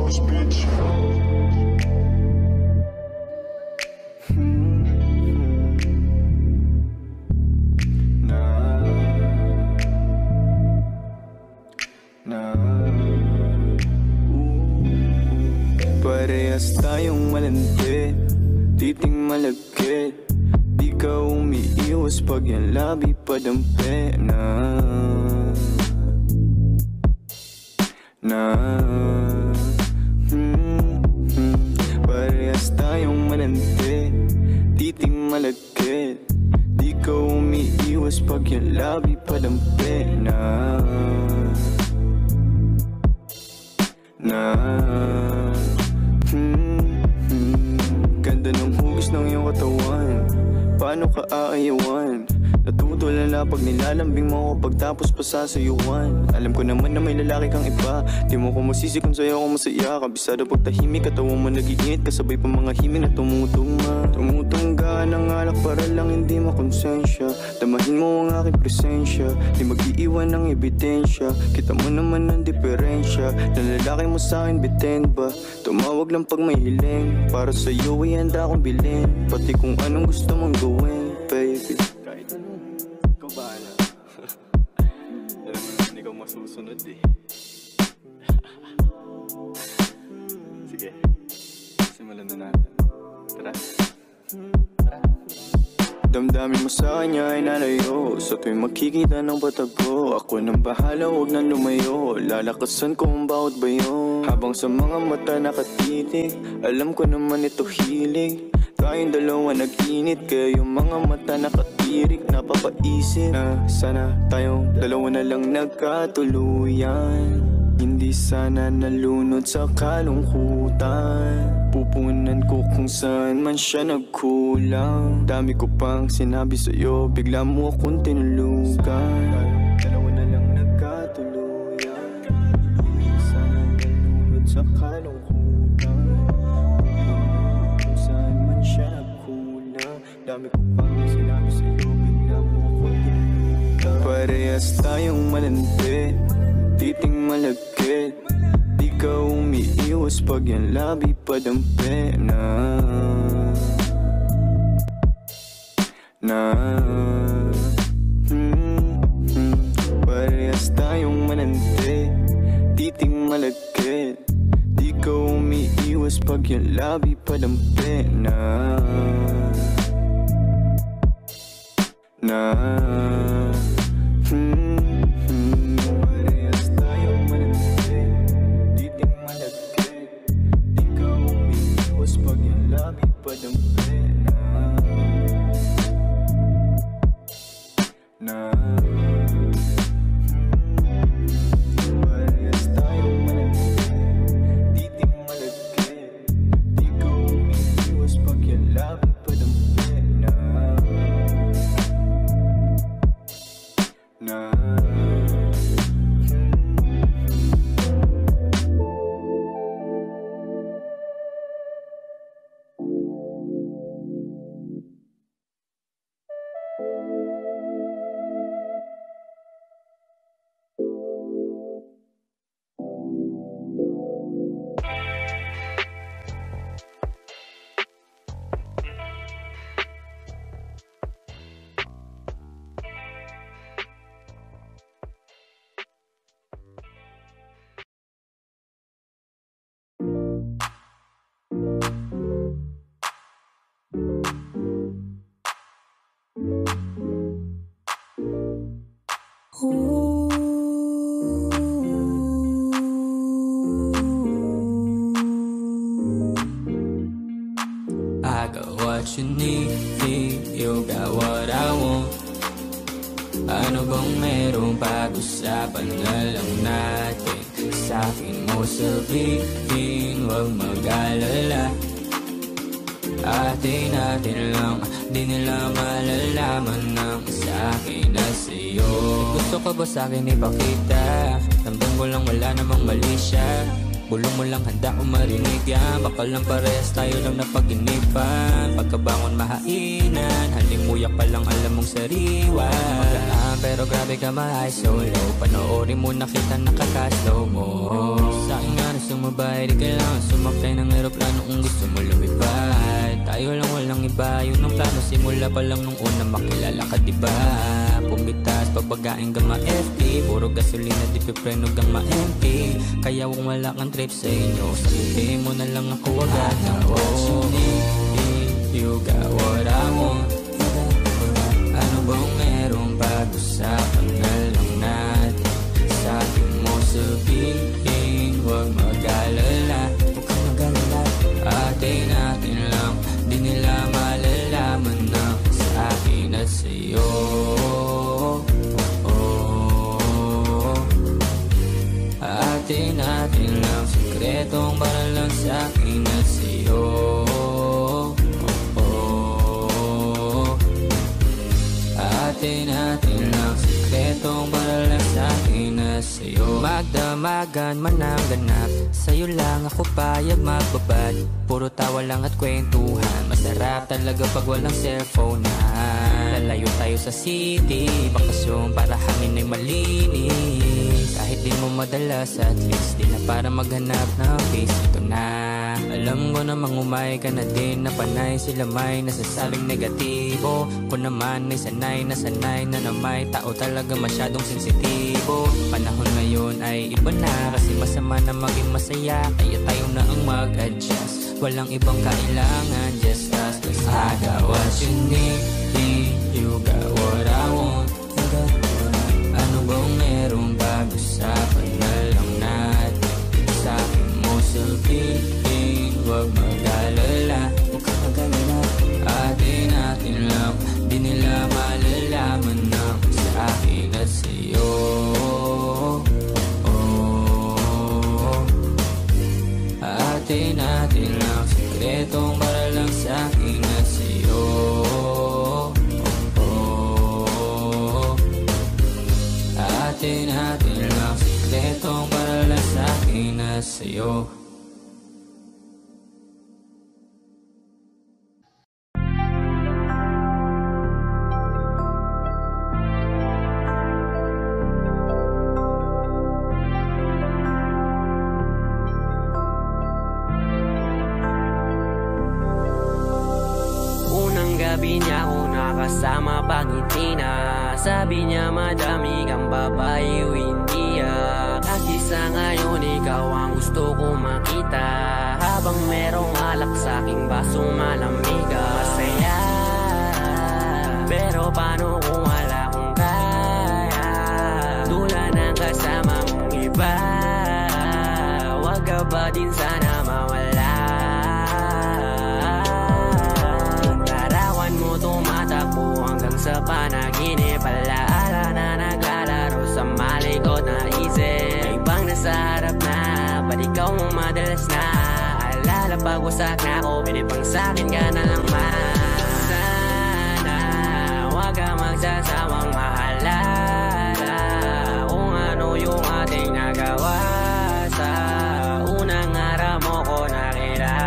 boss, bitch. Parehas tayong malandi, titing malagkit. Di ka umiiwas pag yung labi padampi Parehas tayong malandi, titing malagkit. Di ka umiiwas pag yung labi padampi Ganda ng hugis ng iyong katawan, paano ka aayawan? Natutulala pag nilalambing mo ako pagtapos pa sasayuan. Alam ko naman na may lalaki kang iba, di mo ko masisi kung sa'yo ako masaya. Kabisado pag tahimik, katawan mo nag-iinit, kasabay pa mga himig na tumutugma. Tumutungga ng alak para lang hindi makonsensya. Damahin mo ang aking presensya, di mag-iiwan ng ebidensya. Kita mo naman ang diferensya, na lalaki mo sa'kin bitin ba? Tumawag lang pag may hiling, para sa'yo ay handa akong bilhin. Pati kung anong gusto mong gawin, baby. Kahit anong, ikaw bahala. Alam mo naman ikaw masusunod eh. Sige, simulan na natin. Tara. Damdamin mo sa kanya ay nalayo, sa tuwing makikita ng patago. Ako nang bahala, huwag nang lumayo, lalakasan ko ang bawat bayo. Habang sa mga mata nakatitig, alam ko naman ito hilig. Tayong dalawa nag-init, kaya yung mga mata nakatirik. Napapaisip na sana tayong dalawa na lang nagkatuluyan. Hindi sana nalunod sa kalungkutan. Pupunan ko kung saan man siya nagkulang. Dami ko pang sinabi sa'yo, bigla mo akong tinulugan. Dalawa na lang nagkatuluyan. Hindi sana nalunod sa kalungkutan. Kung saan man siya nagkulang. Dami ko pang sinabi sa'yo, bigla mo akong tinulugan. Parehas tayong malandi, titing malagkit. Di ka umiiwas pag yung labi padampi Parehas tayong malandi, titing malagkit. Di ka umiiwas pag yung labi padampi Parehas tayong malandi, titing malagkit. Di ka umiiwas pag yung labi padampi Parehas tayong malandi, titing malagkit. Di ka umiiwas pag yung labi padampi I got what you need, you got what I want. Ano bang meron pag-usapan na lang natin? Sa'kin mo sabihin, huwag mag-alala. Atin natin lang, di nila malalaman ng sa'kin na sa'yo. Gusto ko ba sa'kin ipakita? Tambong ko lang wala namang mali siya. Bulong mo lang handa kung marinig yan. Baka lang parehas tayo lang napag-inipan. Pagkabangon mahainan, halimuyak pa lang alam mong sariwa. Maglaan pero grabe ka ma-high solo. Panoorin mo nakita nakaka-slow mo. Sa akin nga na sumabay, di kailangan sumakay ng aeroplano kung gusto mo lumipad. Tayo lang walang iba, yun ang plano. Simula pa lang nung una makilala ka diba. Pumitas, pabagain ka ma-FP. Puro gasolina, di pipreno gang ma-MP. Kaya kung wala kang trip sa inyo, sabihin mo na lang ako agad na you got what I want. Ano bang merong pag-usapan na lang natin? Sa akin mo sabihin, huwag mag-alala. Huwag kang mag-alala. Atin natin lang, di nila malalaman na sa akin at sa'yo. Atin natin lang, sikretong para lang sa akin at sa'yo. Atin natin lang, sikretong para lang sa akin at sa'yo. Magdamagan man ang ganap, sa'yo lang ako payag magbabad. Puro tawa lang at kwentuhan, masarap talaga pag walang cellphone na. Lalayo tayo sa city, bakasyon para hangin ay malinis. Kahit di mo madalas, at least di na para maghanap ng face. Ito na, alam ko namang umay ka na din na panay. Sila may nasasabing negatibo, ko naman ay sanay na may tao talaga masyadong sensitibo. Panahon ngayon ay iba na, kasi masama na maging masaya. Kaya tayo na ang mag-adjust, walang ibang kailangan, just us. Cause I got what you need, you got what I want. Ano bang merong pag-usapan na lang natin? Sa akin mo sabihin, huwag mag-alala. Huwag kang mag-alala. Atin natin lang, di nila malalaman na sa akin at sa'yo. Atin natin lang, sikretong para lang sa akin at sa'yo. Atin natin lang, sikretong para lang sa akin at sa'yo. Gabi niya ako nakasama pangiti na. Sabi niya madami kang babae o hindi Kasi sa ngayon ikaw ang gusto ko makita. Habang merong alak sa aking basong malamig masaya. Pero paano kung wala kong kaya? Tulad ng kasama mong iba. Wag ka ba din sana mawala? Tumatakbo hanggang sa panaginip. Alaala na naglalaro sa malikot na isip. Ibang nasa harap na, ba't ikaw mong madalas na? Alala pag wasak na ako, pinipang sa'kin ka na lang man. Sana wag ka magsasawang maalala kung ano yung ating nagawa. Sa unang araw mo ko nakilala.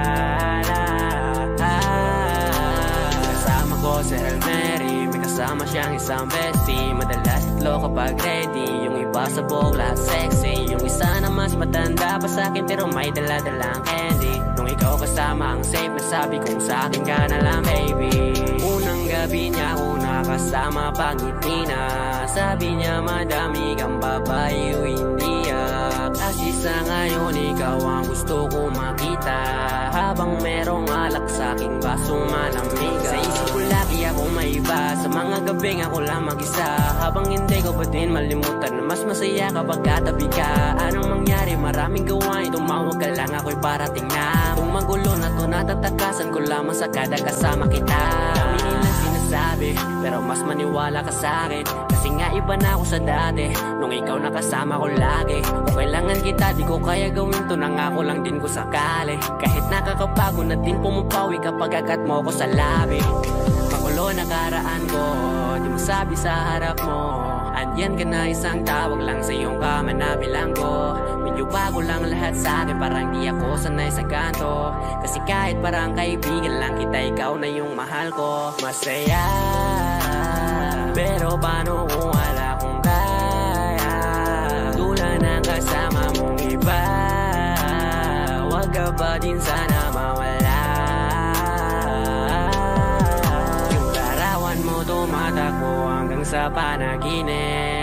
Si Hail Mary, may kasama siyang isang bestie. Madalas tatlo kapag ready, yung iba sa buhok lahat sexy. Yung isa na mas matanda pa sa'kin pero may dala-dalang candy. Nung ikaw kasama ang safe na sabi kong sa'kin ka na lang baby. Unang gabi niya ako nakasama pangiti na. Sabi niya madami kang babae o hindi Kasi sa ngayon ikaw ang gusto ko makita. Habang merong alak sa'king basong malamig. Sa isip ko lagi ako may iba. Sa mga gabing ako lang mag-isa. Habang hindi ko pa din malimutan na mas masaya kapag katabi ka. Anong mangyari? Maraming gawain. Tumawag ka lang ako'y parating na. Kung magulo na to natatakasan ko lamang sa kada kasama kita. Dami nilang sinasabi pero mas maniwala ka sa'kin. Kasi nga iba na ako sa dati nung ikaw nakasama ko lagi. Kung kailangan kita di ko kaya gawin to. Nangako lang din ko sakali. Kahit nakakabago na din pumapawi kapag agat mo ko sa labi. Magulo na karaan ko, di mo sabi sa harap mo. Andyan ka na, isang tawag lang sa iyong kama na bilanggo. Medyo bago lang lahat sa akin, parang di ako sanay sa ganto. Kasi kahit parang kaibigan lang kita, ikaw na yung mahal ko. Masaya, pero paano kung wala kong kaya? Tulad ng kasama mong iba, wag ka ba din sana mawala? Yung larawan mo tumatakbo hanggang sa panaginip.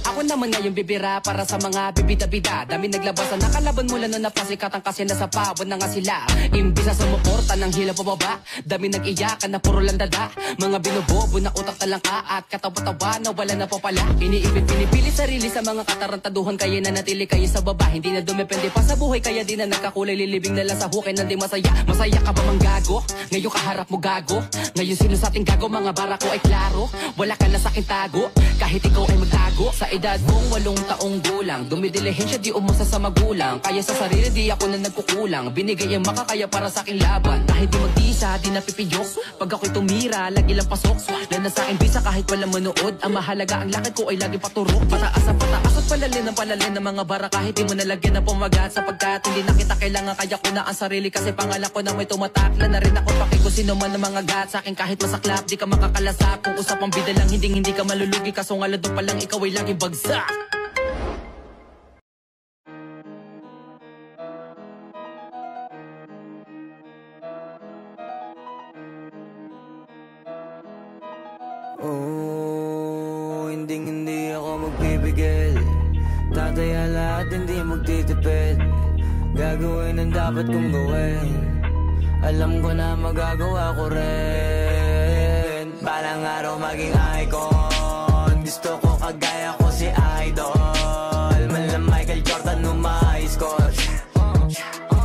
Ako naman ngayong bibira para sa mga bibida-bida. Dami naglabasan, nakalaban mula noon na pasikatan kasi nasa pawon na nga sila. Imbis na sumuporta ng hila pababa, dami nag-iyakan na puro lang dada. Mga binubobo na utak talangka at katawa-tawa na wala na po pala. Iniipit pinipili sarili sa mga katarantaduhan, kaya nanatili kayo sa baba. Hindi na dumepende pa sa buhay, kaya di na nagkakulay. Lilibing na lang sa hukay na di masaya. Masaya ka ba mang gago? Ngayon kaharap mo gago. Ngayon sino sa ating gago, mga barako ay klaro. Wala ka na sa aking tago, kahit ikaw ay magtago. Sa edad kong 8 taong gulang, dumidilihensya di umasa sa magulang. Kaya sa sarili di ako na nagkukulang. Binigay ang makakaya para sa aking laban. Kahit di magtisa, di napipiyok. Pag ako'y tumira, lagi lang pasok. Lana sa aking bisa kahit walang manood. Ang mahalaga ang lakad ko ay lagi paturok. Pataas ang pataas at palalin ang palalin ng mga bara. Kahit di mo nalagyan ng pumagat, sapagkat hindi na kita kailangan. Kaya ko na ang sarili kasi pangalan ko na may tumatakla na rin ako. Pakiko sino man ng mga gat sa akin kahit masaklap, di ka makakalasap. Kung usapang bida lang, hindi ka malulugi. Kaso nga lado pa lang ikaw ay laging bagsak. Oh, hindi ako magpipigil. Tataya lahat, hindi magtitipid. Gagawin ang dapat kong gawin. Alam ko na magagawa ko rin. Balang araw maging icon. Gusto ko kagaya ko si Idol. Mala Michael Jordan nung ma-high score.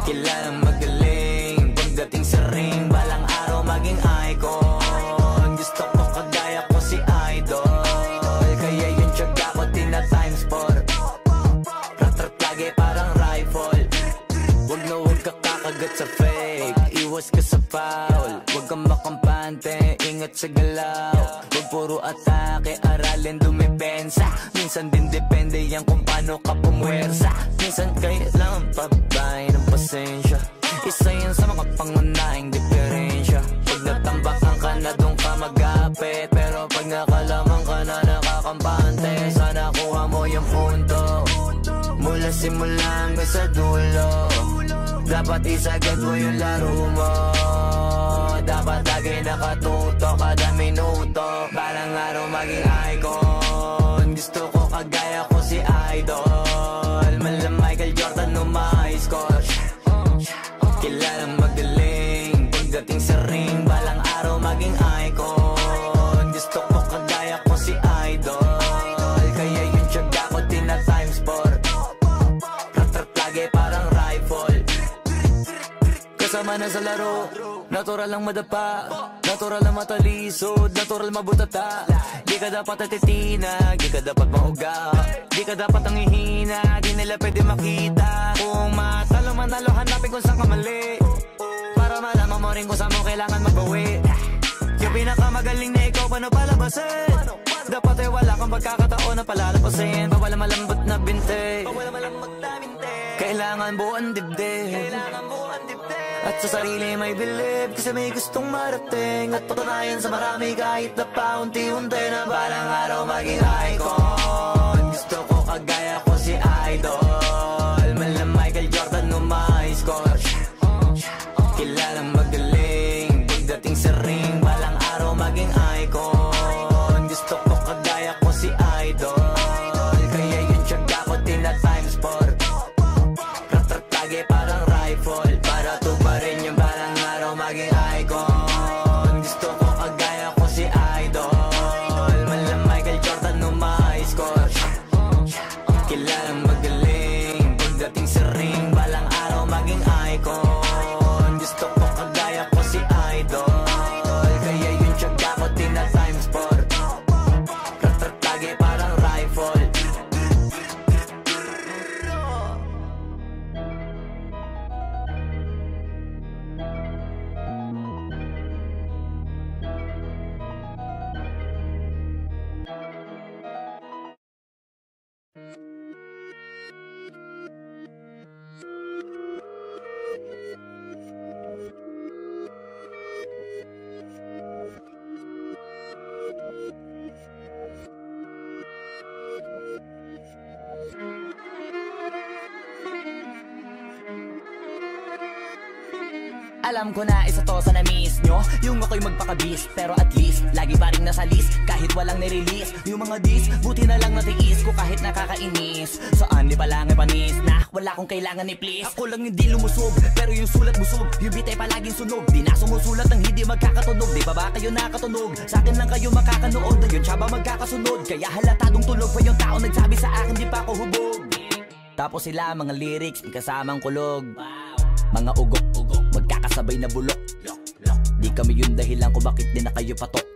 Kilalang magaling pagdating sa ring. Balang araw maging icon. Gusto ko kagaya ko si Idol. Kaya yung tiyaga ko tina times 4. Rat-rat lagi parang rifle. Wag na wag ka kakagat sa fake. Iwas ka sa foul. Wag kang makampante, ingat sa galaw. Wag puro atake, aralin dumipensa. Minsan din depende yan kung paano ka pumwersa. Minsan kailangan pabay ng pasensya. Isa yan sa mga pangunahing diferensya. Pag natambakan ka na doon ka mag-apit, pero pag nakalaman ka na nakakampante, sana kuha mo yung punto. Mula simula hanggang sa dulo, dapat isagad mo yung laro mo. Dapat lagi nakatuto kada minuto. Balang araw maging icon. Gusto ko kagaya ko si Idol. Mala Michael Jordan nung ma-high score. Kilalang magaling pagdating sa ring. Balang araw maging icon. Gusto ko kagaya ko si Idol. Kaya yung tiyaga ko tina times 4. Rat-rat lagi parang rifle. Kasama na sa laro, natural lang madapa, natural lang matalisod, natural mabutata. Di ka dapat atitina, di ka dapat mauga, di ka dapat ang ihina, di nila pwede makita. Kung matalo manalo, hanapin kung saan ka mali, para malaman mo rin kung saan mo kailangan magbawi. Yung pinakamagaling na ikaw, paano palabasin? Dapat ay wala kang pagkakataon na palalapasin. Bawala malambot na binte, kailangan buuan dibdib. At sa sarili may believe, kasi may gustong marating. At patunayan sa marami kahit na paunti-unti, na balang araw maging icon. Gusto ko kagaya ko si Idol. Mala Michael Jordan nung ma-high score. Kilalang magaling pagdating sa ring. Balang araw maging icon. Gusto ko kagaya ko si Idol. Kaya yung tiyaga ko tina times 4. Rat-rat lagi parang rifle. Para tuparin yung balang araw maging icon. Gusto ko kagaya ko si Idol. Mala Michael Jordan nung ma-high score. Kilalang magaling pagdating sa ring. Balang araw maging icon. Alam ko na isa to sa na-miss nyo, yung ako'y magpakabis. Pero at least, lagi pa rin nasa list kahit walang nirelease. Yung mga dis, buti na lang natiis ko kahit nakakainis. Saan di pa lang ay panis na wala kong kailangan ni please. Ako lang hindi lumusog, pero yung sulat busog. Yung bitay palaging sunog, di na sumusulat ng hindi magkakatunog. Di ba ba kayo nakatunog? Sa akin lang kayo makakanood, na yun siya ba magkakasunod? Kaya halatadong tulog pa yung tao nagsabi sa akin di pa ako hubog. Tapos sila mga lyrics, may kasamang kulog. Mga ugok-ugok, magkakasabay na bulok. Di kami yung dahilan kung bakit di na kayo patok.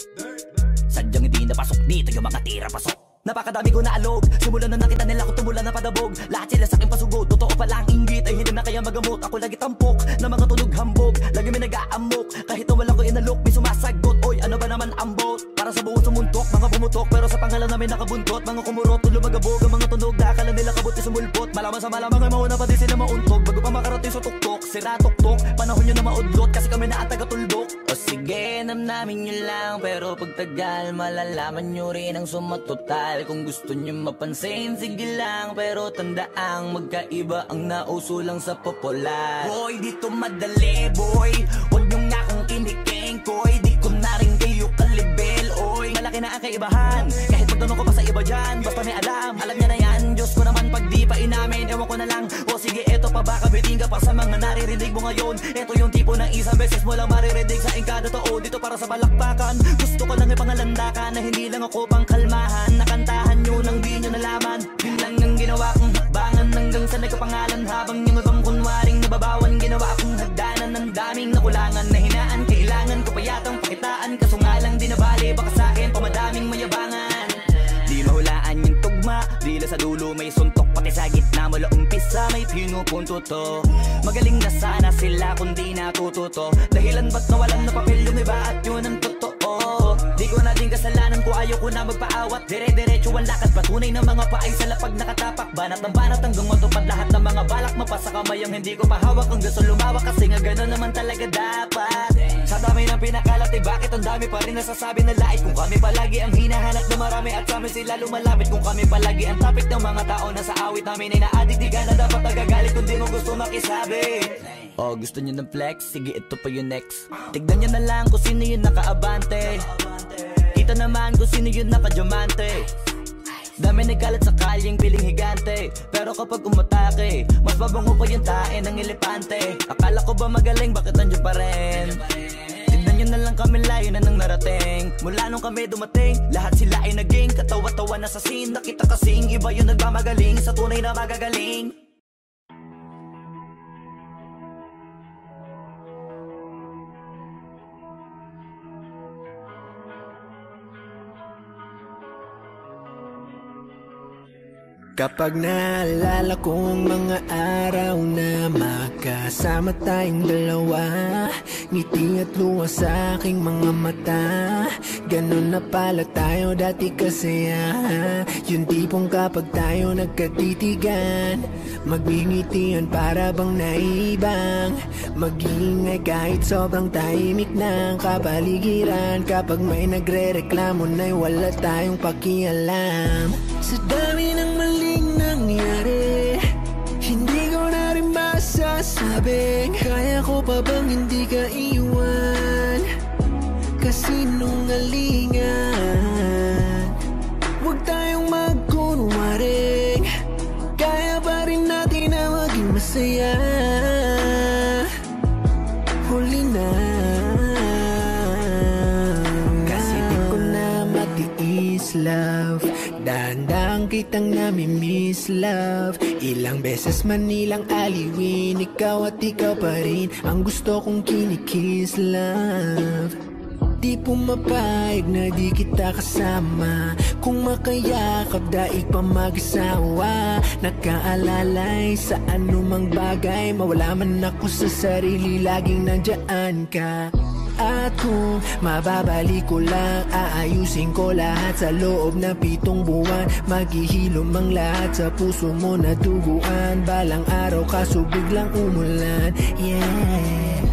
Sadyang hindi napasok, di tayo mga tira pasok. Napakadami ko na alog, simulan na nakita nila ko tumulan na padabog. Lahat sila sa akin pasugod, totoo pala ang inggit ay hindi na kaya magamot. Ako lagi tampok, na mga tunog hambog. Lagi may nag-aamok, kahit na wala ko inalok. May sumasagot, oy ano ba naman ang bot? Para sa buong sumuntok, mga pumutok. Pero sa pangalan namin nakabuntot. Mga kumurot, tulo magabog, ang mga tunog. Na akala nila kabuti sumulpot. Malaman sa malamang ay mauna pa din sila mauntog. Bago pa makarating sa tuktok, sira tuktok. Panahon nyo na maudlot, kasi kami na ang taga-tuldok. O sige, namnamin nyo lang, pero pagtagal malalaman nyo rin ang sumatotal. Kung gusto nyo mapansin, sige lang, pero tandaang magkaiba ang nauso lang sa popular. Boy, dito madali, boy. Huwag nyo nga akong kiniking, koy. Di ko na rin kayo kalibel, oy. Malaki na ang kaibahan, kahit magtanong ko pa sa iba dyan. Basta may alam niya na yan. Diyos ko naman pag di pa inamin, ewan ko na lang. O sige, eto pa ba, kabiting ka pa sa mga naririnig mo ngayon. Eto yung tipo ng isang beses mo lang maririnig sa kada tao. Dito para sa balakbakan, gusto ko lang ipangalandakan na hindi lang ako pang kalmahan. Nakantahan nyo nang di nyo nalaman. Yun lang ang ginawa kong hakbangan hanggang sa nagkapangalan. Habang yung ibang kunwaring nababawan, ginawa kong hagdanan ng daming nakulangan na hinaan. Kailangan ko pa yatang pakitaan, kaso nga lang di nabali. Baka sa akin pamadaming mayabangan. Di mahulaan yung tugma, dila sa dulo may suntok. Pati sa gitna mula umpisa may pinupunto to. Magaling na sana sila kung di natututo. Dahilan ba't nawalan na papel yung iba at yun ang totoo. Di ko na din kasalanan ko, ayaw ko na magpaawat. Dire-diretso ang lakad, patunay ng mga paay sa lapag nakatapak. Banat ng banat hanggang matupad lahat ng mga balak. Mapasa kamay ang hindi ko pahawak. Ang gusto lumawak kasi nga gano'n naman talaga dapat. Sa dami ng pinakalat eh bakit ang dami pa rin nasasabi na lait. Kung kami palagi ang hinahanap na marami at sa amin sila lumalapit. Kung kami palagi ang topic ng mga tao na sa awit namin ay na-addict. Di ka na dapat nagagalit kung di mo gusto makisabi. Oh, gusto nyo ng flex? Sige, ito pa yung next. Tignan nyo na lang kung sino yung nakaabante. Kita naman kung sino yung nakadiamante. Dami nagkalat sa kalyeng piling higante. Pero kapag umatake, mas babango pa yung tae ng elepante. Akala ko ba magaling, bakit nandiyan pa rin? Tignan nyo na lang kami, layo na nang narating. Mula nung kami dumating, lahat sila ay naging katawa-tawa na sa scene. Nakita kasing iba yung nagmamagaling sa tunay na magagaling. Kapag naalala ko ang mga araw na magkasama tayong dalawa, ngiti at luha sa aking mga mata. Ganon na pala tayo dati kasaya. Yung tipong kapag tayo nagkatitigan, magngingitian para bang naibang. Mag-iingay kahit sobrang tahimik ng kapaligiran. Kapag may nagre-reklamo na'y wala tayong pakialam. Sa dami ng maling nangyari, hindi ko na rin masasabing kaya ko pa bang hindi ka iwan. Kasinungalingan, huwag tayong magkunwaring. Kaya pa rin natin na maging masaya. Huli na, kasi di ko na matiis, love. Dahan-dahan kitang nami-miss, love. Ilang beses man nilang aliwin, ikaw at ikaw pa rin ang gusto kong kinikiss, love. Di pumapayag na di kita kasama. Kung makayakap daig pa mag-asawa. Nakaalalay sa anumang bagay. Mawala man ako sa sarili, laging nandyan ka. At kung mababalik ko lang, aayusin ko lahat sa loob ng 7 buwan. Maghihilom ang lahat sa puso mo na duguan. Balang araw kaso biglang umulan, yeah.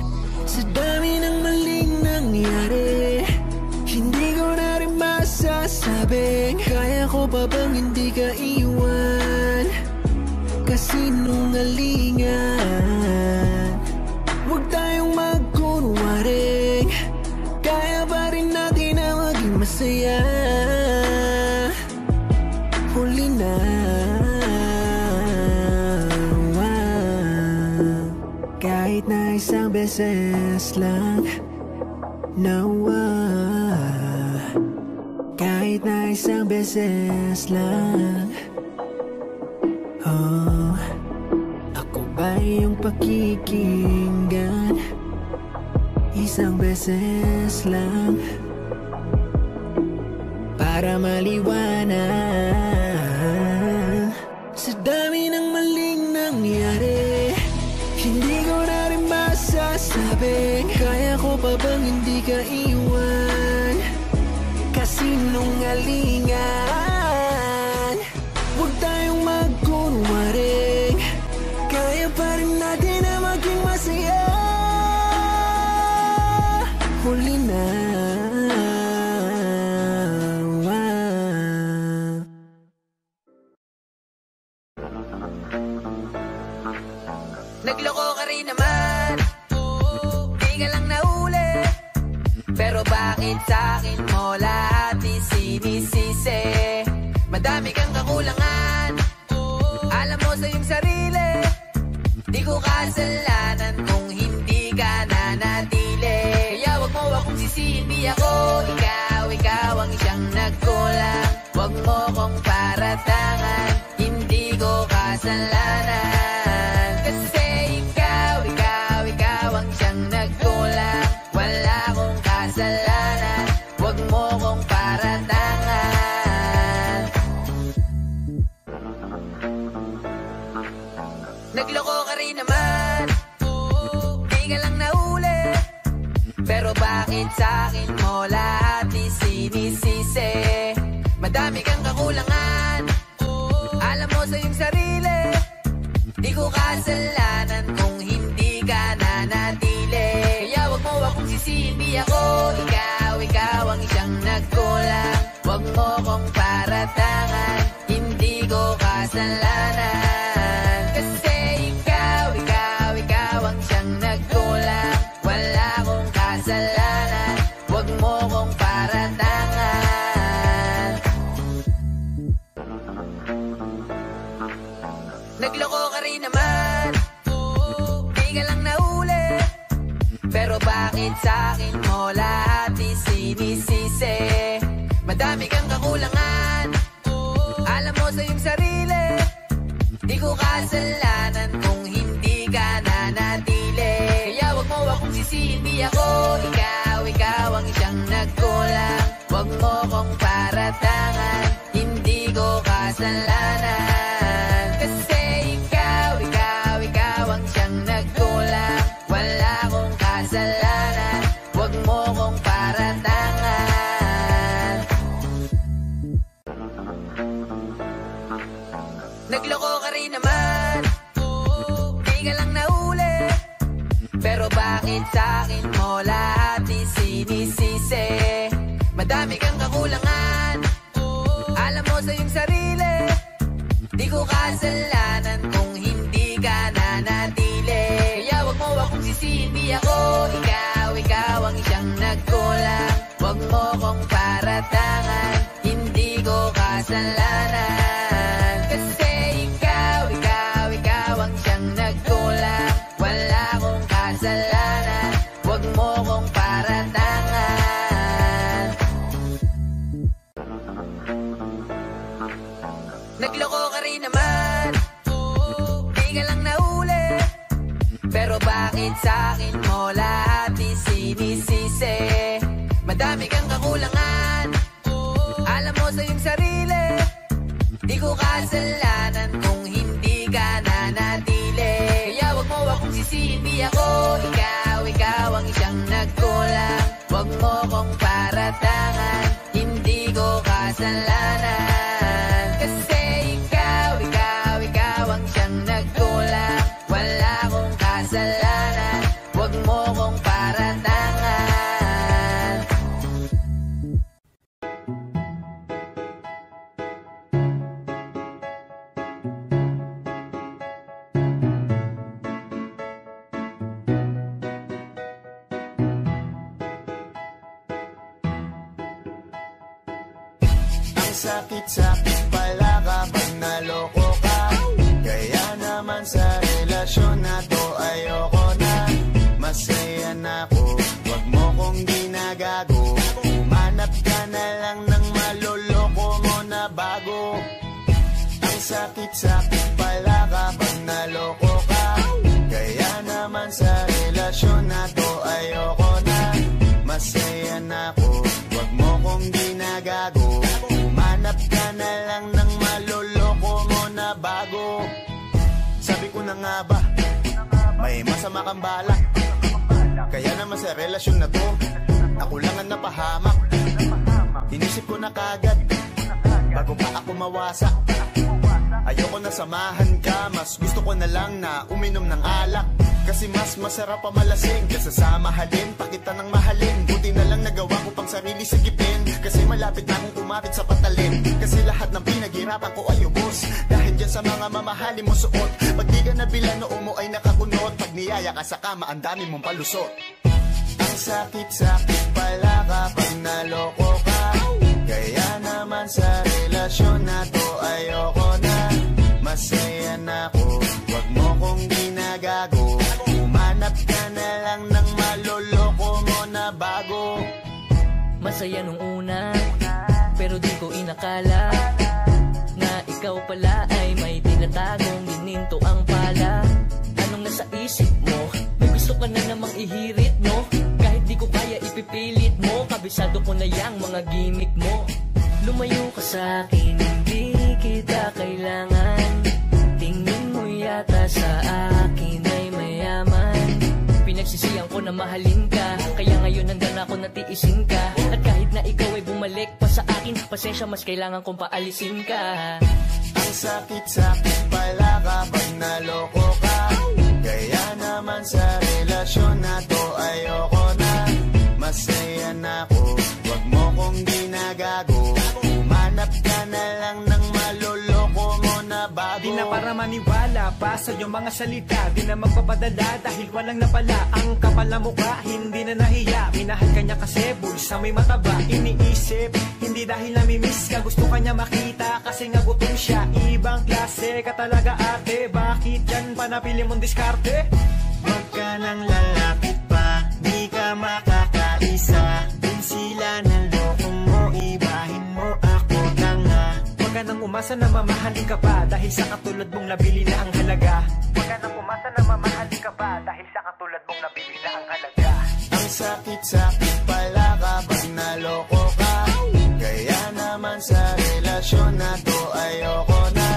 Sa dami ng maling nangyari, hindi ko na rin masasabing kaya ko pa bang hindi ka iwan. Kasinungalingan, huwag tayong masaya. Huli na. Kahit na isang beses lang. Nawa. Kahit na isang beses lang. Oh, ako ba iyong pakikinggan? Isang beses lang para maliwanag. Sa dami ng maling nangyari, hindi ko na rin masasabi. Kaya ko pa bang hindi ka iwan? Kasinungalingan. Huwag tayong magkunwaring. Kaya pa rin natin na maging masaya. Huli na. Nagloko ka rin naman, di ka lang nahuli. Pero bakit sa'kin mo lahat isinisisi? Madami kang kakulangan, alam mo sa iyong sarili. Di ko kasalanan kung hindi ka nanatili. Kaya wag mo akong sisihin, di ako ikaw ang siyang nagkulang. Wag mo kong paratangan, hindi ko kasalanan. Kasi ikaw ang siyang nagkulang. Wala akong kasalanan, wag mo kong paratangan. Nagloko ka rin naman, di ka lang nahuli. Pero bakit sa'kin mo lahat isinisisi? Madami kang kakulangan, alam mo sa iyong sarili. Di ko kasalanan kung hindi ka nanatili. Kaya wag mo akong sisihin, di ako ikaw ang siyang nagkulang. Wag mo kong paratangan, hindi ko kasalanan. Kasi ikaw ang siyang nagkulang. Wala akong kasalanan, wag mo kong paratangan. Nagloko ka rin naman, di ka lang nahuli. Pero bakit sa'kin mo lahat isinisisi? Madami kang kakulangan, alam mo sa iyong sarili. Di ko kasalanan kung hindi ka nanatili. Kaya wag mo akong sisihin, di ako ikaw ang siyang nagkulang. Wag mo kong paratangan, hindi ko kasalanan. Kasi ikaw ang siyang nagkulang. Wala akong kasalanan, wag mo kong paratangan. Nagloko ka rin naman, di ka lang nahuli. Pero bakit sa'kin mo lahat isinisisi? Madami kang kakulangan, alam mo sa iyong sarili. Di ko kasalanan kung hindi ka nanatili. Kaya wag mo akong sisihin, di ako ikaw ang siyang nagkulang. Wag mo kong paratangan, hindi ko kasalanan. Kasi ikaw ang siyang nagkulang. Wala akong kasalanan, wag mo kong paratangan. Nagloko ka rin naman, di ka lang nahuli. Pero bakit sa'kin mo lahat isinisisi? Madami kang kakulangan, alam mo sa iyong sarili. Di ko kasalanan kung hindi ka nanatili. Kaya wag mo akong sisihin, di ako ikaw ang siyang nagkulang. Wag mo kong paratangan, hindi ko kasalanan. Kasi ikaw ang siyang nagkulang. Wala akong kasalanan, wag mo kong paratangan. sakit-sakit pala kapag naloko ka. Kaya naman sa relasyon na to ayoko na. Masaya na ako, wag mo kong ginagago. Umanap ka na lang ng maloloko mo na bago. Ang sakit-sakit pala kapag naloko ka. Kaya naman sa relasyon na to ayoko na. Masaya na ako, wag mo kong ginagago. Umanap ka na lang ng maloloko mo na bago. Sabi ko na nga ba, may masama kang balak. Kaya naman sa relasyon na to, ako lang ang napahamak. Inisip ko na kagad, bago pa ako mawasak. Ayoko na samahan ka, mas gusto ko na lang na uminom ng alak. Kasi mas masarap pa malasing kaysa sa mahalin, pa kita ng mahalin. Buti na lang nagawa ko pang sarili sigipin. Kasi malapit na akong kumapit sa patalim. Kasi lahat ng pinaghirapan ko ay ubos dahil dyan sa mga mamahalin mo suot. Pag di ka nabilan noo mo ay nakakunot. Pag niyaya ka sa kama ang dami mong palusot. Ang sakit-sakit pala kapag naloko ka. Kaya naman sa relasyon na to ayoko na. Masaya na ako, wag mo kong ginagago. Umanap ka na lang ng maloloko mo na bago. Masaya nung una, pero di ko inakala na ikaw pala ay may tinatagong gininto ang pala. Anong nasa isip mo? May gusto ka na namang ihirit, no? Kahit di ko kaya ipipilit mo, kabisado ko na yang mga gimmick mo. Lumayo ka sa akin, hindi kita kailangan. Tingin mo yata sa akin ay mayaman. Pinagsisiyang ko na mahalin ka, kaya ngayon hanggang ako natiisin ka. At kahit na ikaw ay bumalik pa sa akin, pasensya mas kailangan kong paalisin ka. Ang sakit-sakit pala kapag naloko ka. Kaya naman sa relasyon na to ayoko na. Masaya na ako, wag mo kong ginagago. Umanap ka na lang ng maloloko mo na bago. Di na para maniwala pa sa iyong mga salita. Di na magpapadala dahil walang napala. Ang kapal na mukha, hindi na nahiya. Minahal ka niya kasi bulsa may mataba. Iniisip, hindi dahil namimiss ka. Gusto ka niya makita kasi nga gutom siya. Ibang klase ka talaga ate. Bakit yan pa napili mong diskarte? Wag ka nang lalapit pa, di ka makakaisa. Din sila ng loko mo, ibahin mo ako na nga. Wag ka nang umasa na mamahalin ka pa, dahil sa katulad mong nabili na ang halaga. Wag ka nang umasa na mamahalin ka pa, dahil sa katulad mong nabili na ang halaga. Ang sakit-sakit pala kapag naloko ka. Kaya naman sa relasyon na to ayoko na.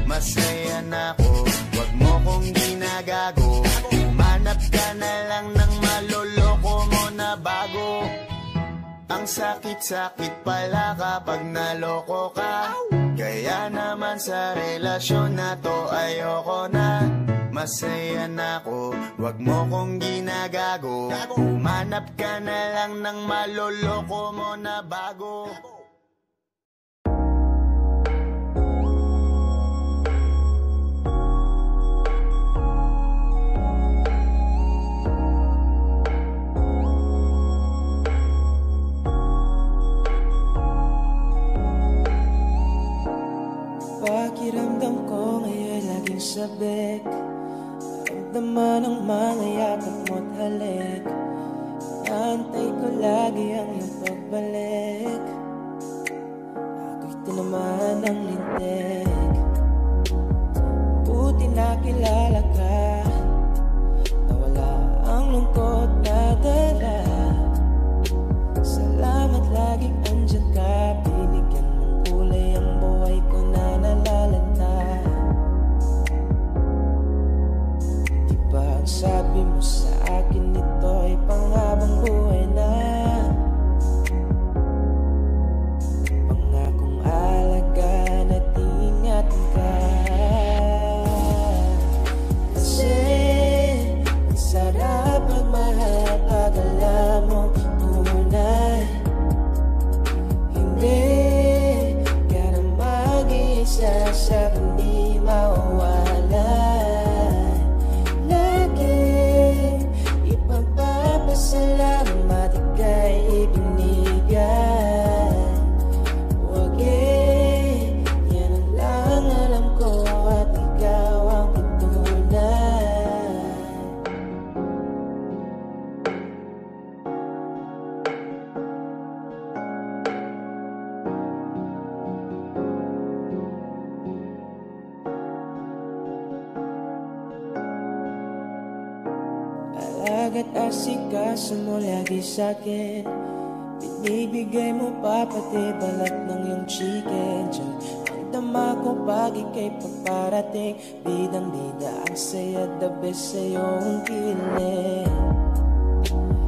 Masaya na ako, wag mo kong ginagago. Umanap ka na lang ng maloloko mo na bago. Ang sakit-sakit pala kapag naloko ka. Kaya naman sa relasyon na to ayoko na. Masaya na ako, wag mo kong ginagago. Umanap ka na lang ng maloloko mo na bago. Pakiramdam ko ngayon laging sabik. Ramdaman ang mga yakap mo't halik. Naantay ko lagi ang iyong pagbalik. Ako'y tinamaan ng lintik. Buti nakilala ka, nawala ang lungkot na dala. Salamat laging andyan ka. Binigyan mong kulay ang buhay ko na nalalanta. Diba ang sabi mo sa akin, ito ay panghabang buhay na. Pangakong alagaan at ingatan ka. Bakit asikaso mo lagi sa'kin? Binibigay mo pa pati balat ng iyong chicken. Ang dama ko pag ika'y paparating. Bidang-bida ang saya, the best sa iyong kilig.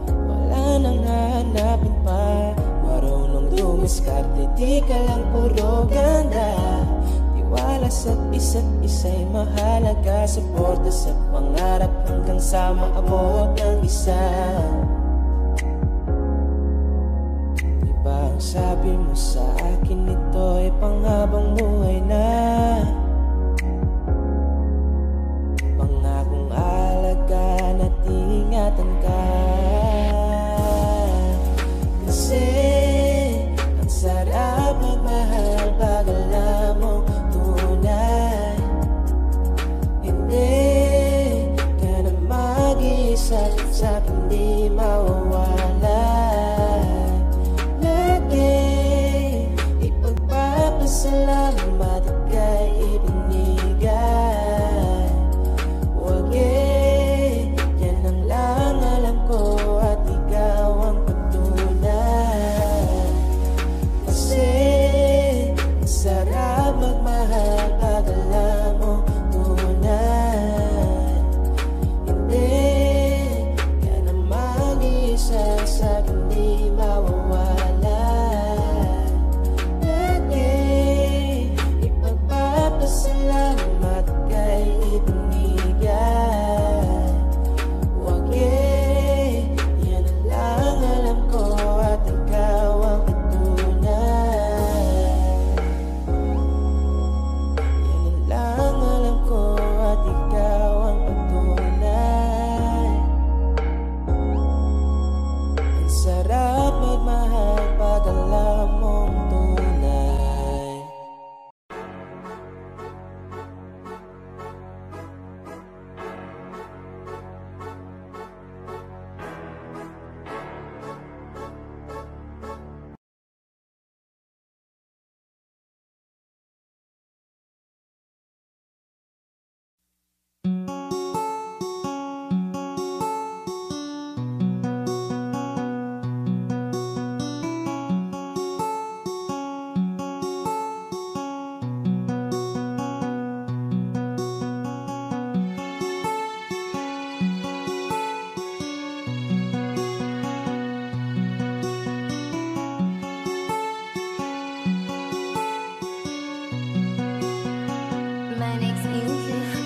Wala nang hahanapin pa, marunong dumiskarte, di ka lang puro ganda. Tiwala sa isa't isa'y mahalaga, suporta sa pangarap hanggang sa maabot ng isa. Diba ang sabi mo sa akin, ito'y panghabang buhay na. Pangakong alagaan at ingatan ka. Kasi ang sarap magmahal pag alam mo tunay. Hindi ka na mag-iisa sa hindi mawawala. Lagi ipagpapasalamat at kay ibinigay. Huwag yan ang lang alam ko at ikaw ang patunay. Kasi ang sarap magmahal pag alam mo tunay. Hindi ka na mag-iisa sa hindi mawawala. Lagi ipagpapasalamat kay ibinigay. Huwag yan ang lang alam ko at ikaw ang patunay. Yan ang lang alam ko at ikaw ang patunay. Ang sarap magmahal pag alam mong tunay.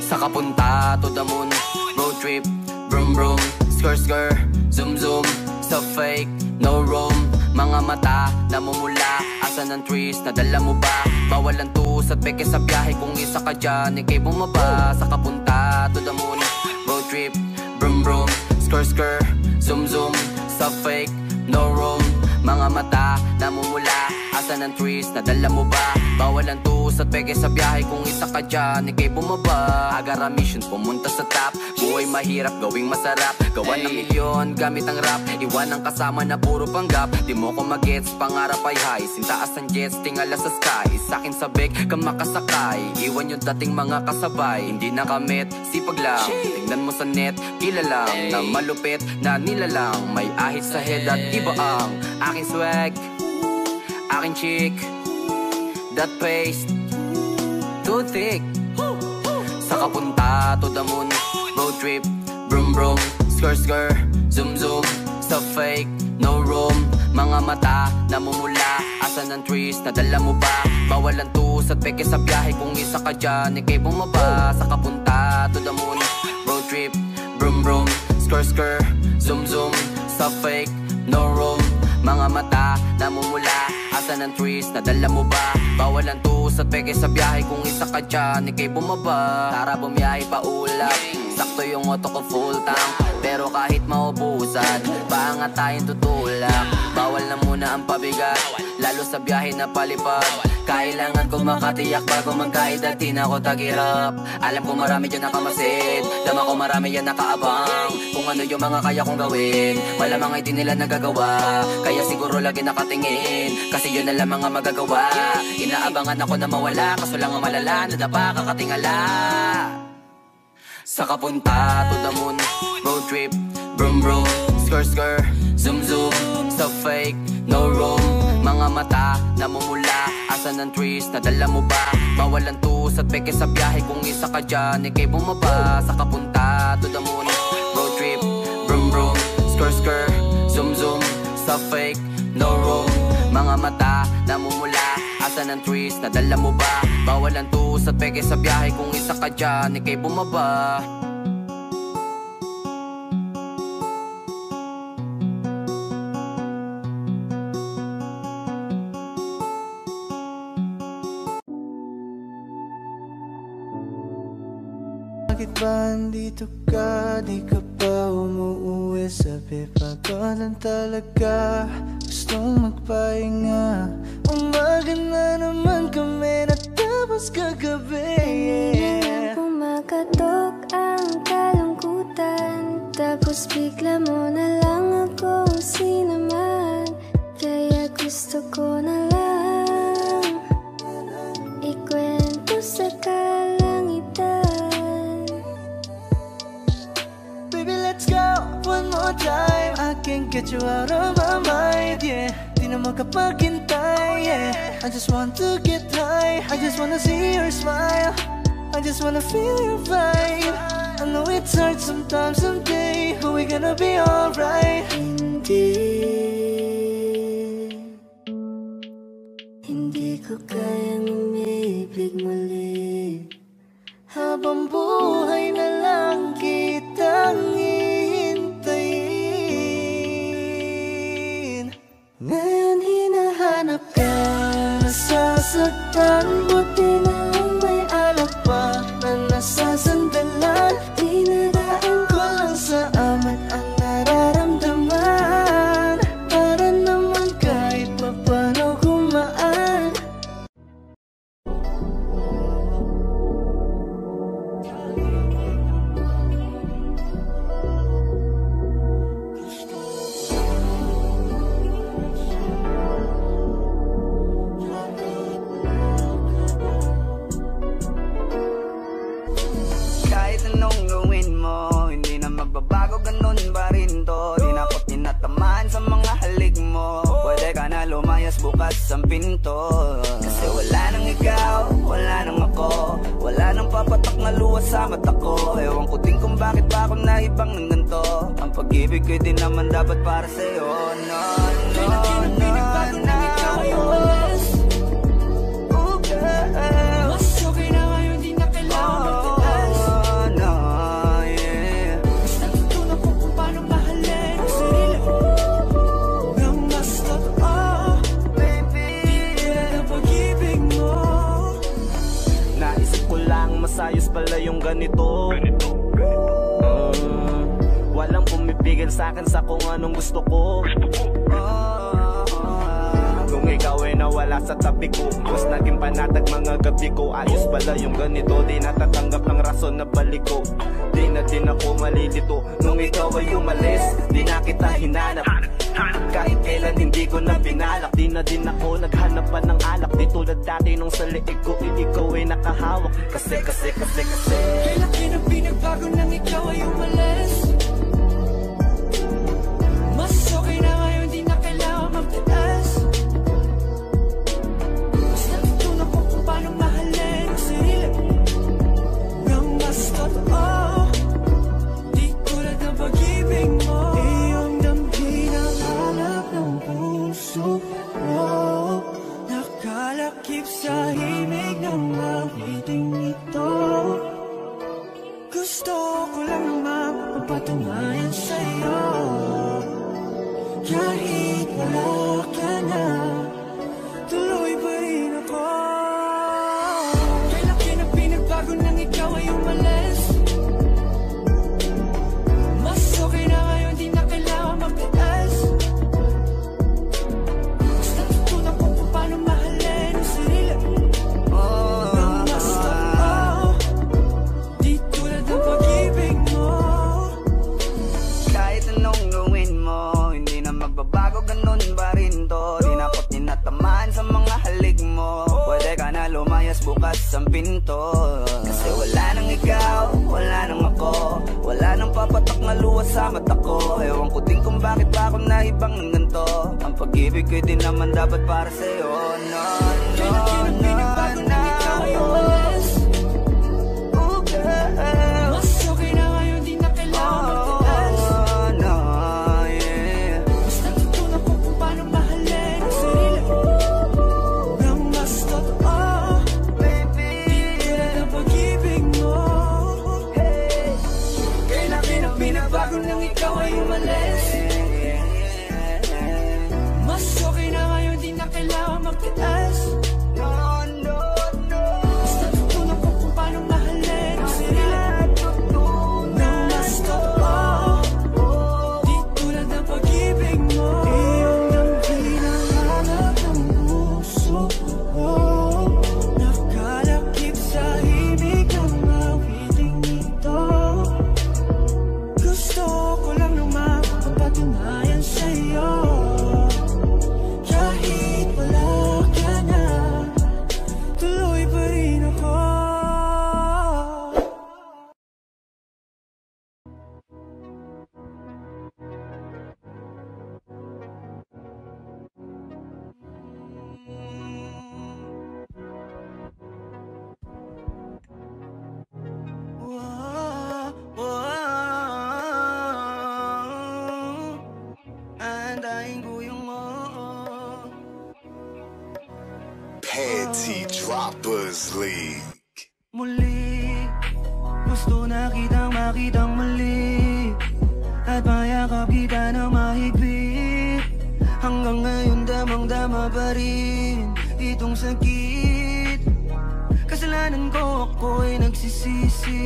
Saka punta to the moon, road trip, brum brum, skr skr, zoom zoom, so fake, no room. Mga mata, namumula, asan ang trees, nadala mo ba? Bawal ang tus at peke sa biyahe, kung isa ka dyan, ikay bumaba. Saka punta to the moon, road trip, brum brum, skr skr, zoom zoom, so fake, no room. Mga mata, namumula, asan ang trees, nadala mo ba? Bawal ang tus at peke sa biyahe, kung isa ka dyan, ikay bumaba. Agara mission, pumunta sa top, buhay mahirap, gawing masarap. Gawa ng milyon, gamit ang rap, iwan ang kasama na puro panggap. Di mo ko magets, pangarap ay high, sintaas ang jets, tingala sa sky. Sa'kin sabik, ka makasakay, iwan yung dating mga kasabay. Hindi nakamit, sipag lang, tingnan mo sa net, kilalang na malupit na nilalang. May ahit sa head at iba ang aking swag, aking chick, that paste, too thick. Saka punta to the moon, road trip, brum brum, skr skr, zoom zoom, so fake, no room. Mga mata, namumula, asan ang trees, nadala mo ba? Bawal ang tus at peke sa biyahe, kung isa ka dyan, ikay bumaba. Saka punta to the moon, road trip, brum brum, skr skr, zoom zoom, so fake, no room. Mga mata, namumula, asan ang trees, nadala mo ba? Bawal ang tus at peke sa biyahe, kung isa ka dyan, ikay bumaba. Tara bumiyahe pa ulap, sakto yung auto ko full tank. Pero kahit maubusan, paangat tayong tutulak. Bawal na muna ang pabigat, lalo sa biyahe na palipad. Kailangan kong makatiyak bago magkaedad, di na ako tagirap. Alam ko marami dyan nakamasid, dama ko marami yan nakaabang. Kung ano yung mga kaya kong gawin, malamang ay di nila nagagawa. Kaya siguro lagi nakatingin, kasi yun na lang mga magagawa. Inaabangan ako na mawala, kaso lang ang malala, nadapa kakatingala. Saka punta to the moon, road trip, Brum brum, skr skr, zoom zoom, so fake, no room. Mga mata, namumula, asan ang trees, nadala mo ba? Bawal ang tus at peke sa biyahe, kung isa ka dyan, ikay bumaba. Sa kapunta, to the moon, road trip, brum brum, skr skr, zoom zoom, so fake, no room. Mga mata, namumula, asan ang trees, nadala mo ba? Bawal ang tus at peke sa biyahe, kung isa ka dyan, ikay bumaba. Bakit ba andito ka? Di ka pa umuuwi. Sabi pagod lang talaga, gustong magpahinga. Umaga na naman kami, natapos kagabi. Hindi na pumakatok ang kalungkutan, tapos bigla mo na lang ako sinaman. Kaya gusto ko na lang ikwento sa kalangitan. Baby, let's go one more time. I can't get you out of my mind, yeah. Di na makapaghintay, yeah. I just want to get high, I just wanna see your smile, I just wanna feel your vibe. I know it's hard sometimes, someday, but we're gonna be alright. Hindi ko kayang umibig muli, habang buhay na lang kitang hihintayin. Ngayon hinahanap ka, nasasaktan, buti na lang may alak pa na nasasandalan. Dinadaan ko lang sa amat ang nararamdaman, para naman kahit papano kumaan. Kahit anong gawin mo, hindi na magbabago, ganun pa rin to. Di na ko tinatamaan sa mga halik mo. Pwede ka na lumayas, bukas ang pinto. Kasi wala nang ikaw, wala nang ako, wala nang papatak na luha sa mata ko. Ewan ko din kung bakit ba ako naibang ng ganito. Ang pag-ibig ko din naman dapat para sa'yo. No, no, no, no. Ikaw ay umalis. Oh girl, mas okay na ngayon, di na kailangan magtitas. no, yeah. Mas natutunan ko kung paano mahalin ang sarili nang mas totoo, Baby, di tulad ang pag-ibig mo. Naisip ko lang masayos pala yung ganito. Walang pumipigil sa'kin sa kung anong gusto ko. Kung ikaw ay nawala sa tabi ko, mas naging panatag mga gabi ko. Ayos pala yung ganito, di natatanggap ng rason na balik ko. Di na din ako malilito nung ikaw ay umalis. Di na kita hinanap, kahit kailan hindi ko na binalak. Di na din ako naghanap pa ng alak, di tulad dati nung sa liig ko ikaw ay nakahawak. Kasi Kailan pinagbago nang ikaw ay umalis. Mas okay na ngayon, di na kailangan magtitas. Mas natutunan ko kung paano mahalin ang sarili nang mas totoo, di tulad ng pag-ibig mo. Iyong damhin ang hanap ng puso mo, nakalakip sa himig ng awiting ito. Gusto ko lang naman mapatunayan sa'yo, kahit wala ka na, tuloy pa rin ako. Kailan pinagbago nang ikaw ay umalis. Mas okay na ngayon, di na kailangan magtitas. Mas natutunan ko kung paano mahalin ang sarili nang mas totoo, di tulad ng pag-ibig mo. kahit anong gawin mo, hindi na magbabago, ganun pa rin to. Di na ko tinatamaan sa mga halik mo. Pwede ka na lumayas, bukas ang pinto. Kasi wala nang ikaw, wala nang ako, Wala nang papatak na luha sa mata ko. Ewan ko din kung bakit ba ako naibang ng ganito. Ang pag-ibig ko'y di naman dapat para sa'yo. No, no, no, no. Oh girl, mas okay na ngayon, di na kailangan magtaas. No, yeah. Mas natutunan ko kung paano mahalin ang sarili nang mas totoo. Baby, di tulad ang pag-ibig mo. Kailan binabago nang ikaw ay umalis. Mas okay na ngayon, di na kailangan magtaas. No, no, no. Mas natutunan ko kung paano mahalin ang sarili nang mas totoo. Di tulad ng pag-ibig mo. Iyong ang hinahanap ng puso ko. Nakalakip sa ibig ng awiting ito. Gusto ko lang naman mapatunayan sa'yo. Kahit wala ka na, tuloy pa rin ako. Andahin ko yung Panty Droppers League. muli. Gusto na kitang makitang muli at mayakap kita na mahigpit. Hanggang ngayon damang-dama pa rin itong sakit. Kasalanan ko, ako'y nagsisisi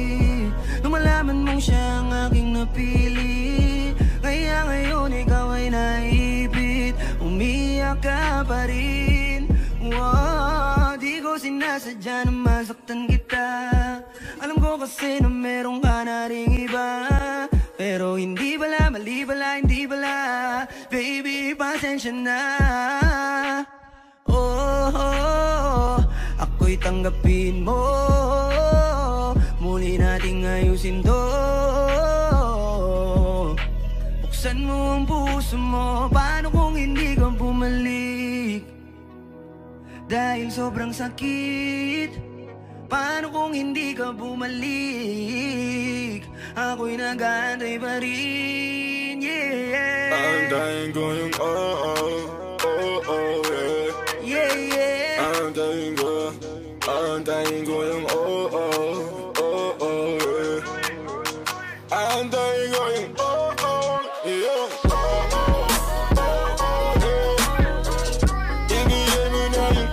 nung malaman mong siya ang aking napili. Kaya ngayon ikaw ay naipit, umiyak ka pa rin. Wow, di ko sinasadya na masaktan kita. Alam ko kasi na meron ka na ring iba, pero hindi bala, mali bala, hindi bala. Baby, pasensya na. Oh, ako'y tanggapin mo. Muli nating ayusin to. Buksan mo ang puso mo. Paano kung hindi ka bumalik? Dahil sobrang sakit. Paano kung hindi ka bumalik? Ako'y nag-aantay pa rin, yeah. Aantayin ko yung yeah. Yeah, yeah. Aantayin ko yung yeah. Aantayin ko yung yeah. Ibigay mo na yung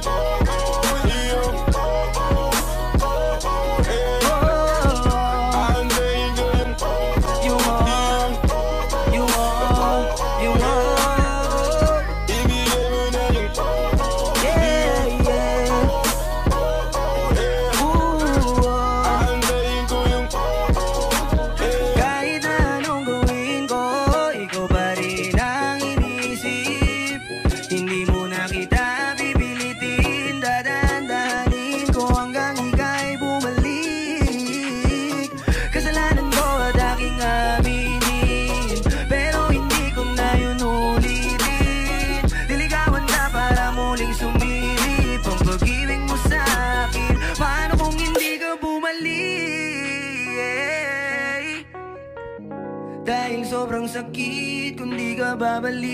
dahil sobrang sakit kung di ka babalik.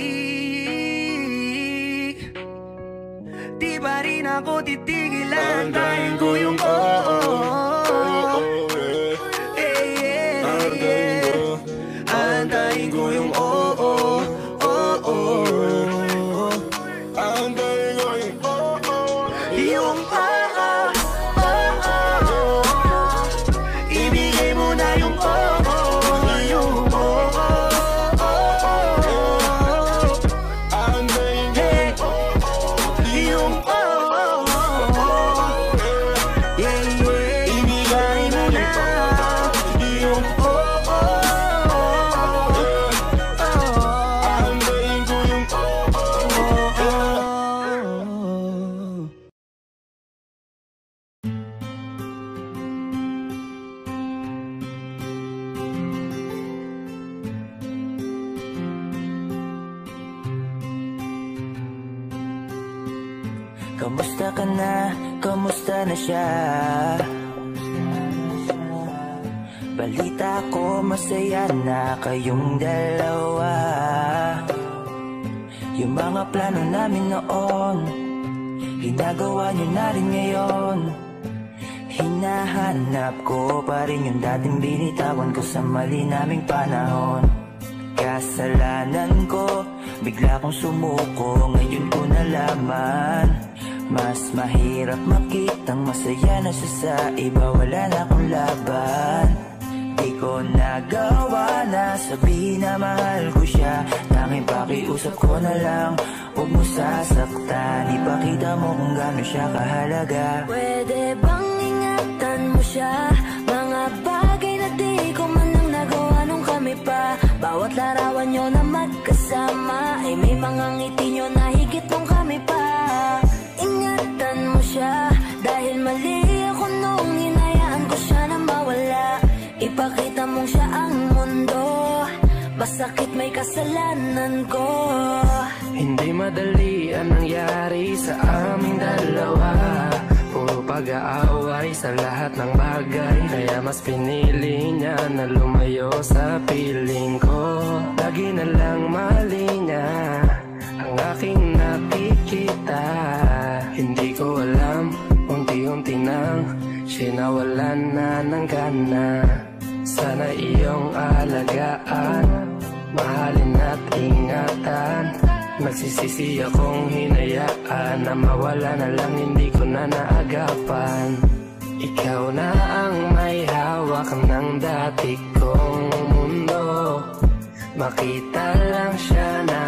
Di pa rin ako titigil. Aantayin ko yung aantayin ko yung aantayin ko yung ibigay mo na yung Kamusta ka na? Kamusta na siya? Balita ko masaya na kayong dalawa. Yung mga plano namin noon, ginagawa niyo na rin ngayon. Hinahanap ko pa rin yung dating binitawan ko sa mali naming panahon. Kasalanan ko, bigla kong sumuko, ngayon ko nalaman. Mas mahirap makitang masaya na siya sa iba, wala na akong laban. Di ko nagawa na sabihin na mahal ko siya. Tanging pakiusap ko na lang, huwag mo sasaktan. Ipakita mo kung gaano siya kahalaga. Pwede bang ingatan mo siya? Mga bagay na di ko man lang nagawa nung kami pa. Bawat larawan nyo na magkasama ay may mga ngiti nyo na higit nung kami pa. Ingatan mo siya dahil mali ako nung hinayaan ko siya na mawala. Ipakita mong siya ang mundo, masakit may kasalanan ko. Hindi madali ang nangyari sa aming dalawa. Puro pag-aaway sa lahat ng bagay, kaya mas pinili niya na lumayo sa piling ko. Lagi na lang mali niya ang aking nakikita. Hindi ko alam, unti-unti nang sinawalan na ng gana. Sana iyong alagaan, mahalin at ingatan. Nagsisisi akong hinayaan na mawala na lang, hindi ko na naagapan. Ikaw na ang may hawak ng dati kong mundo. Makita lang siya na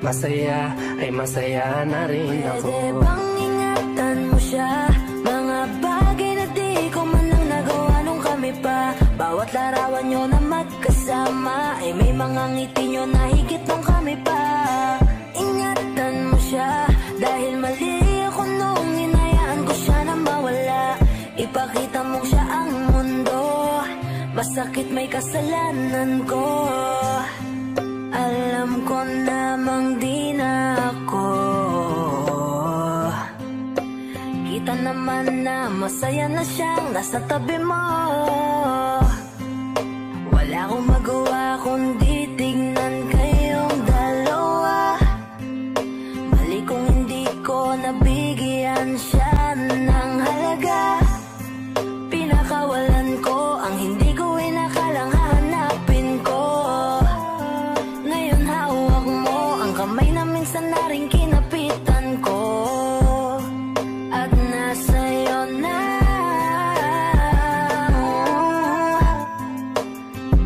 masaya, ay masaya na rin ako. Pwede bang ingatan mo siya? Mga bagay na di ko man lang nagawa nung kami pa. Bawat larawan nyo na magkasama ay may mga ngiti nyo na higit nung kami pa. Ingatan mo siya dahil mali ako nung hinayaan ko siya na mawala. Ipakita mong siya ang mundo, masakit may kasalanan ko. Alam ko namang di na ako. Kita naman na masaya na siyang nasa tabi mo. Wala akong magawa kundi tignan kayong dalawa. Mali kung hindi ko nabigyan siya ng halaga. Pinakawalan ko ang hindi ko inakalang hahanapin ko. Ngayon hawak mo ang kamay na minsan na rin kinapitan ko. At nasa'yo na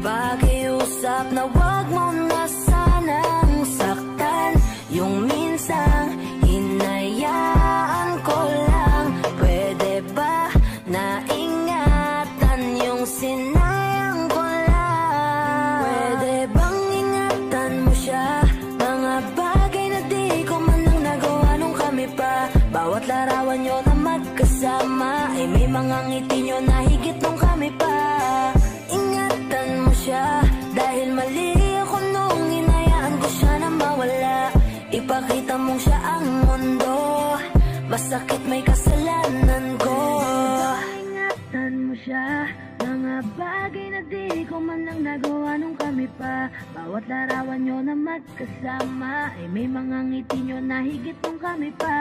pakiusap na wag mo na sanang saktan. Yung minsan hinayaan ko lang. Pwede ba na ingatan yung sinayang ko lang? Pwede bang ingatan mo siya? Mga bagay na di ko man lang nagawa nung kami pa. Bawat larawan nyo na magkasama ay may mga ngiti nyo na higit nung kami pa. Ingatan mo siya dahil mali ako nung hinayaan ko siya na mawala. Ipakita mong siya ang mundo, masakit may kasalanan ko. Ingatan mo siya, mga bagay na di ko man lang nagawa nung kami pa. Bawat larawan nyo na magkasama ay may mga ngiti nyo na higit nung kami pa.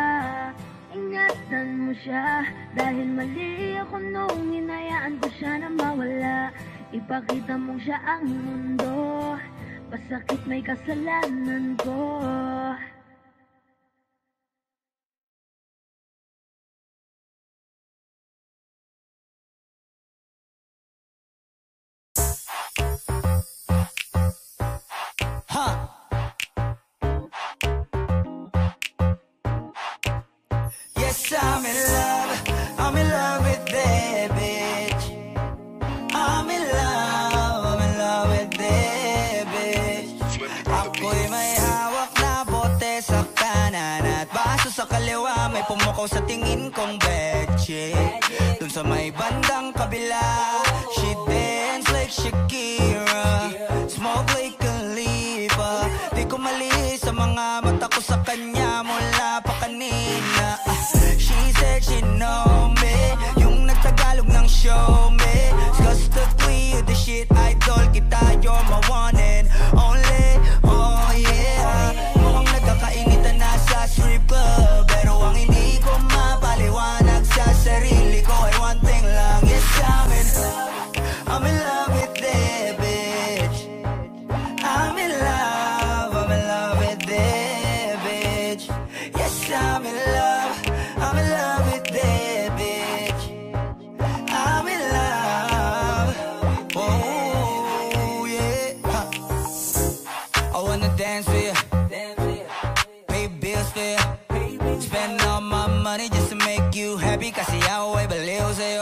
Ingatan mo siya dahil mali ako nung hinayaan ko siya na mawala. Ipakita mong siya ang mundo, masakit may kasalanan ko. Yes, I'm in love with that bitch. I'm in love with that bitch. Ako'y may hawak na bote sa kanan at baso sa kaliwa, may pumukaw sa tingin kong betche. Dun sa may bandang kabila, she dance like Shakira, smoke like Khalifa. Di ko mali sa mga mata ko sa kanya mula pa kanina. money just to make you happy. Kasi ako ay baliw sa'yo.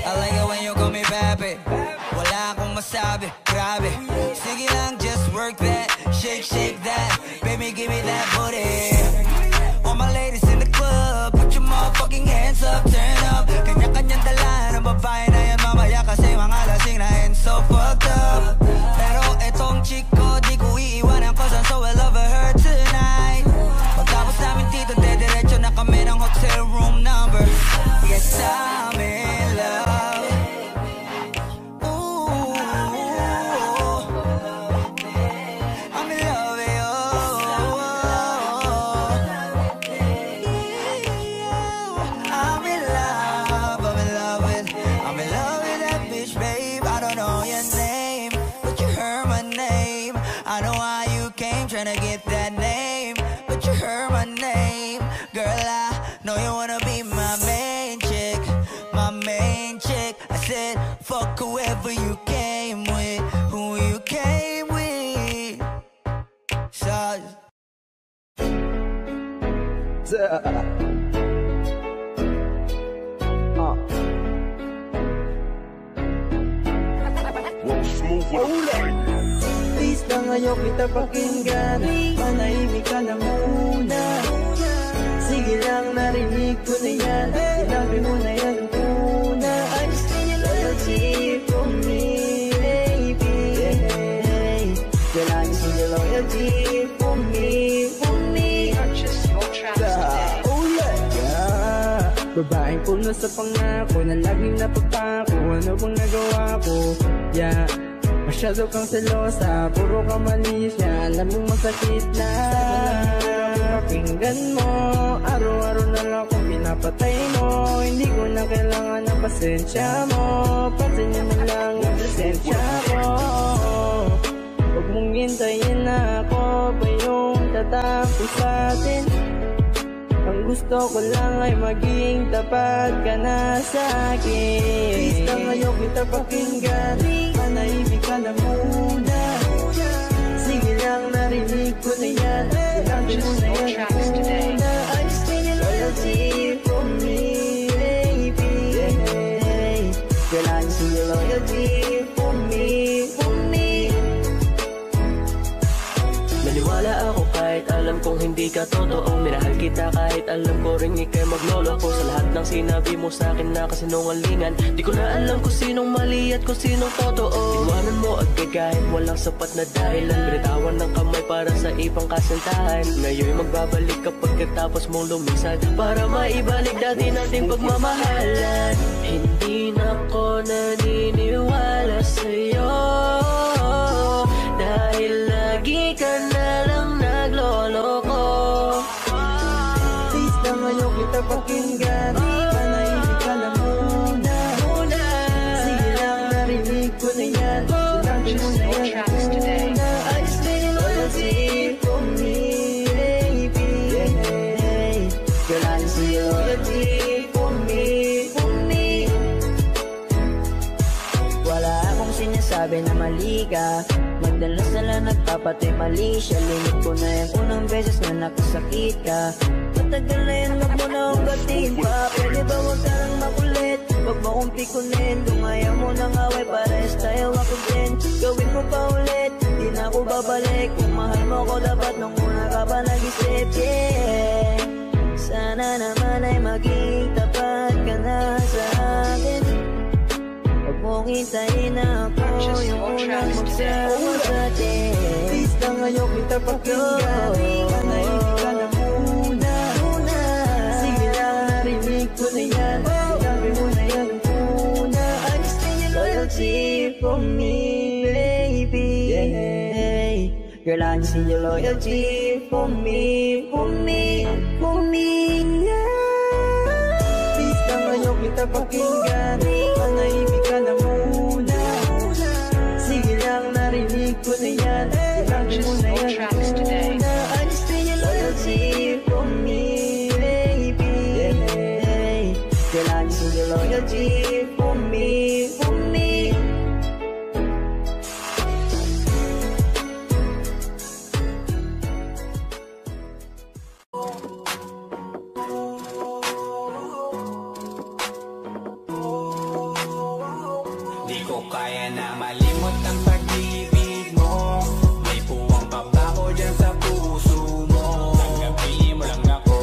I like it when you call me papi. Wala akong masabi, grabe. Sige lang, just work that. Shake, shake that. Baby, give me that booty. All my ladies in the club, put your motherfucking hands up, turn up. Kanya-kanyang dala ng babae na yan mamaya. Kasi mga lasing na and so fucked up. Pero etong chick ko, di ko iiwanan cause I'm so in love with her tonight. Pagtapos namin dito, dediretso na kami ng hotel room number. Yes, I'm in love. Ooh, I'm in love with you. I'm in love, I'm in love with that bitch, babe. I don't know your name, but you heard my name. I know how you came, tryna get that name, but you heard my name. Girl, I know you wanna be my main chick, my main chick. I said, fuck whoever you came with, who you came with. So Please lang ayaw kita pakinggan, manahimik ka na muna. Sige lang, narinig ko na yan, sinabi mo na yan muna. I just need your loyalty for me, baby. Girl, I just need your loyalty for me, for me. Purchase your tracks today. Oh yeah. Babaeng puno sa pangako na laging napapako. Ano bang nagawa ko? Yeah. Masyado kang selosa, puro ka malis niya. Alam mong masakit na pakinggan mo. Araw-araw na lang kung pinapatay mo. Hindi ko na kailangan ng pasensya mo. Pansinin mo lang ang presensya ko. Huwag mong hintayin na ako pa yung tatapos sa atin. Ang gusto ko lang ay maging tapat ka na sa akin. Please lang ayaw kita pakinggan, manahimik ka na muna. Sige lang, narinig ko na yan, sinabi mo na yan muna. I just need your loyalty for me, baby. Girl, I just need your loyalty for me, for me. Naniwala ako kahit alam kong hindi ka totoo. Minahal kita kahit alam ko rin ikay maglolo ko. Sa lahat ng sinabi mo sa akin na kasinungalingan, di ko na alam kung sinong mali at kung sinong totoo. Iwanan mo agad kahit walang sapat na dahilan. Binitawan ng kamay para sa ibang kasintahan. Ngayon'y magbabalik kapag katapos mong lumisan, para maibalik dati nating pagmamahalan. Hindi na ko naniniwala sa'yo, dahil lagi ka na lang nagloloko. Please lang ayaw kita pakinggan, manahimik ka na muna. Sige lang, narinig ko na yan, sinabi mo na yan muna. I just need your loyalty for me, baby. Girl, I just need your loyalty for me, for me. Wala akong sinasabi na mali ka, magdalas na lang nagpapatay mali siya. Limit ko na yung unang beses na nakasakit ka. Matagal na yan, wag mo na akong gatiin pa. Pwede ba wag ka lang makulit, wag mo akong pikunin. Kung ayaw mo nang away, pares tayo ako din. Gawin mo pa ulit, di na ako babalik. Kung mahal mo ko dapat nung una ka pa nag-isip, yeah. Sana naman ay maging tapat ka na sa akin. Huwag mong hintayin na ako yung unang magsama sa atin. Please lang ayaw kita pakinggan, manahimik ka na muna. Sige lang, narinig ko na yan, sinabi mo na yan muna. I just need your loyalty for me, baby. Girl, I just need your loyalty for me, for me, for me, yeah. Please lang ayaw kita pakinggan, manahimik ka na muna. Sige lang, narinig ko na yan, sinabi mo na yan muna. I just need your loyalty for me, baby. Girl, I just need your loyalty for me, for me. kaya na malimot ang pag-ibig mo. May puwang pa ba ko dyan sa puso mo? Tanggapin mo lang ako,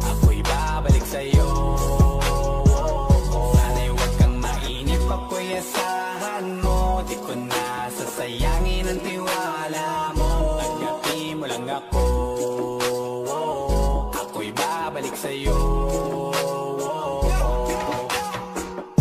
ako'y babalik sa'yo. Sana'y huwag kang mainip, ako'y asahan mo. Di ko na sasayangin ang tiwala mo. Tanggapin mo lang ako, ako'y babalik sa'yo.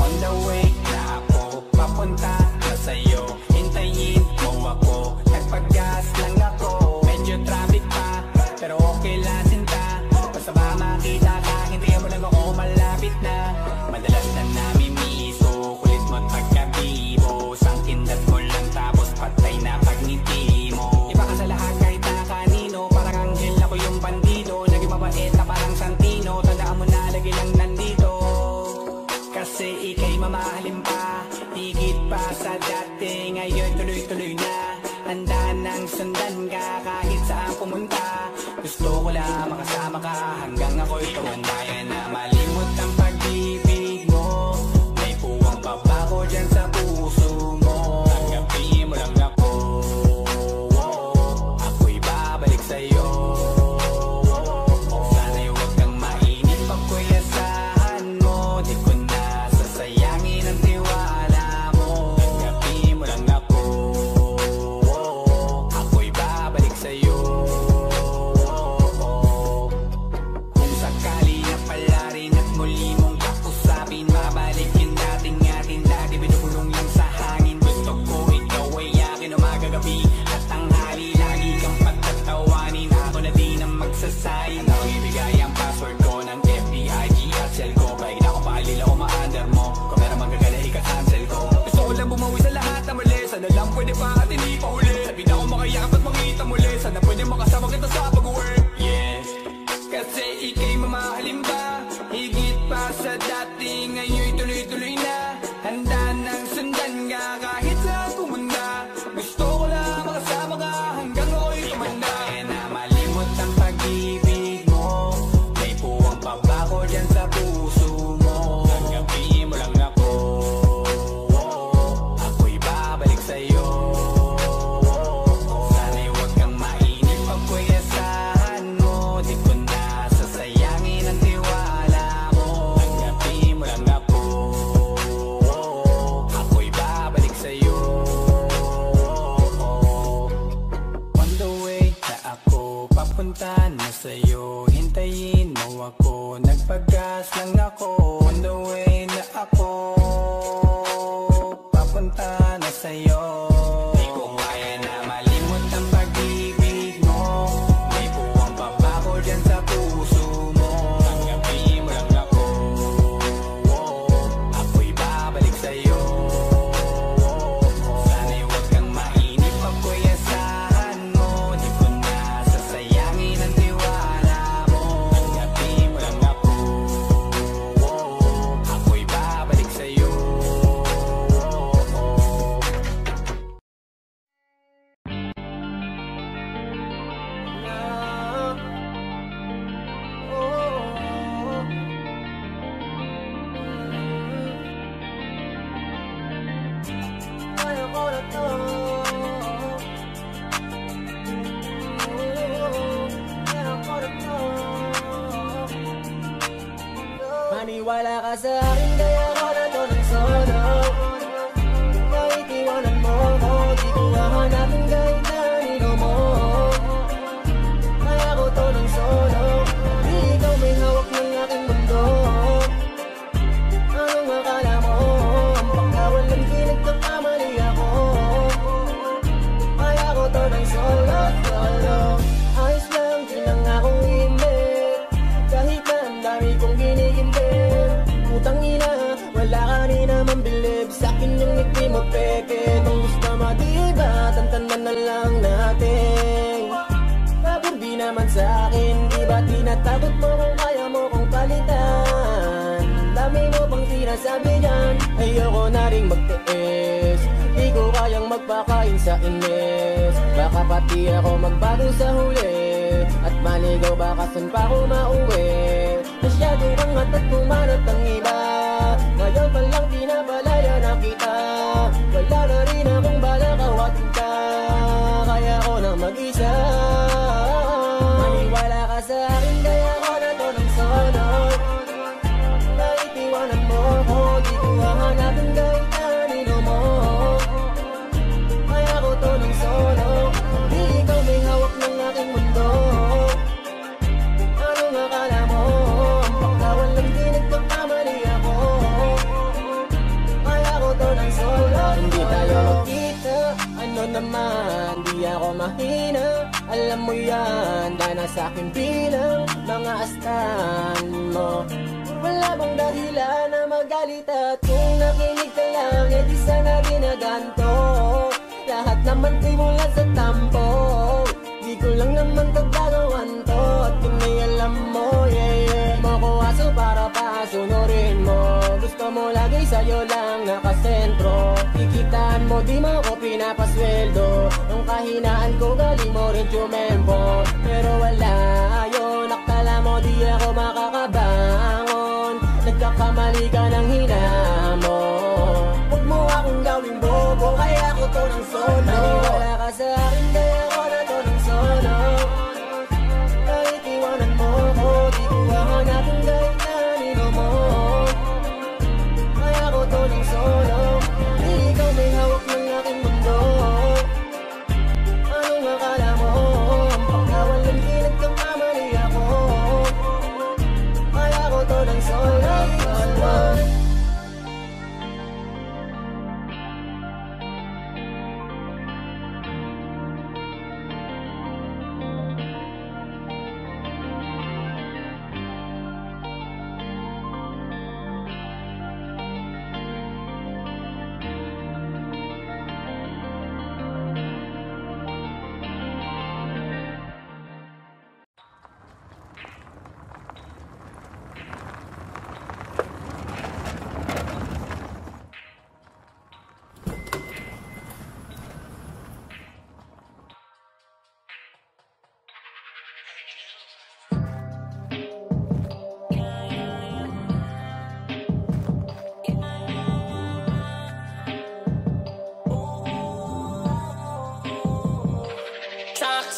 On the way na ako papunta na sa'yo. Hintayin mo ako, nagpag-gas lang ako. Medyo traffic pa, pero okay lang sinta. Basta ba makita ka, hintayin mo lang ako, malapit na. Madalas na namimiso, kulit mo't pagkabibo. Sangkindat mo lang tapos patay na pagngiti mo. Iba ka sa lahat kahit na kanino, parang anghel ako yung bandido. Naging mabait na parang Santino, tandaan mo na lagi lang nandito. Kasi ika'y mamahalin pa, higit pa sa dati. Ngayon tuloy-tuloy na, handa nang sundan ka kahit saan pumunta. Gusto ko lang makasama ka hanggang ako'y tumanda. Kaya na malimot ang pag-ibig mo. May puwang pa ba ko dyan sa puso mo? Tanggapin mo lang ako, ako'y babalik sa'yo. Sana'y huwag kang mainip, ako'y asahan mo. Di ko na sasayangin ang tiwala mo. Tanggapin mo lang ako, ako'y babalik sa'yo. Kung sakali na pala rin at muli mong kausapin, mabalik yung dating atin, dati binubulong lang sa hangin. Gusto ko ikaw ay akin umagabi at tanghali, lagi kang patatawanin. Ako na din ang magsasayin, ako ibigay ang password ko ng FBIG at cell ko. Pag na ako paalila o ma-under mo, kung meron magagala ika-cancel ko. Gusto ko lang bumawi sa lahat na mali, sana lang pwede pa at hindi pa huli. Sabi na ako makayakap at makita muli, sana pwede makasama kita sa pag-work. Yes, kasi ika'y mamahalin pa, higit pa sa dati. Ngayon'y tuloy-tuloy na, handa nang sundan ka kahit saan pumunta. Gusto ko lang makasama ka hanggang ako'y tumanda. Kaya na malimot ang pag-ibig mo. May puwang pa ba ko dyan sa puso mo? Tanggapin mo lang ako, ako'y babalik sa'yo. Sana'y huwag kang mainip, ako'y asahan mo. Di ko na sasayangin ang tiwala mo. Tanggapin mo lang ako, ako'y babalik sa'yo. On the way na ako papunta na sa'yo. Hintayin mo ako, nagpag-gas lang ako. On the way na ako papunta na sa'yo. Di ko kaya na malimot ang pag-ibig mo. May puwang pa ba ko dyan sa puso mo? Tanggapin mo lang ako, ako'y babalik sa'yo. Sana'y huwag kang mainip, ako'y asahan mo. Di ko na sasayangin ang tiwala mo. Tanggapin mo lang ako, ako'y babalik sa'yo. Maniwala ka sa akin, kaya ako na to ng solo. Kahit iwanan mo ko, di ko hahanapin kahit na nino mo. Kaya ako to ng solo, di ikaw may hawak ng aking mundo. Anong akala mo, ang pagkawalan pinagkakamali ako. Kaya ako to ng solo, solo. Ayos lang, di lang akong himik, kahit na ang dami kong ginigimik. Putang ina, wala ka rin naman bilib sa'kin yung ngiti mo peke. Kung gusto madiba, tantanan na lang natin. Pagod di naman sa'kin, di ba tinatakot mo kung kaya mo kong palitan? Dami mo pang sinasabi dyan, ayoko na rin magtiis. Di ko kayang magpakain sa inis. Baka pati ako magbago sa huli, at maligaw baka saan pa ako mauwi. Masyado kang at kumanat ang iba, ngayon pa lang pinapalaya na mag-isa. Maniwala ka sa akin, kaya ako na to ng solo. Kahit iwanan mo ko, di ko hahanapin kahit kanino mo. Kaya ako to ng solo. Di ikaw may hawak ng aking mundo. Anong akala mo? Ang pagkawan lang din nagkakamali ako. Kaya ako to ng solo. Hindi tayo magkita, ano naman, di ako mahina. Alam mo yan, dahil na sa'kin bilang mga astan mo. Wala bang dahilan na magalit at kung nakinig ka lang, eh di sana ginaganto. Lahat naman mula sa tampo. Di ko lang naman kagagawan to. At kung may alam mo, yeah, yeah, mo ko aso para pasunurin mo. Gusto mo lagi sa'yo lang nakasentro. Kikitaan mo, di mo ko pinapasweldo. Ang kahinaan ko galing mo rin tumempo. Pero wala yun, akala mo di ako makakabangon. Nagkakamali ka ng hinamo. Huwag mo akong gawing bobo, kaya ako to ng solo. Maniwala ka sa akin, kaya ako na to ng solo. Kahit iwanan mo ko, di ko hahanapin kahit kanino mo. Kaya ako to ng solo. Di ikaw may hawak ng aking mundo. Anong akala mo? Ang pagkawan lang din nagkakamali ako. Kaya ako to ng solo.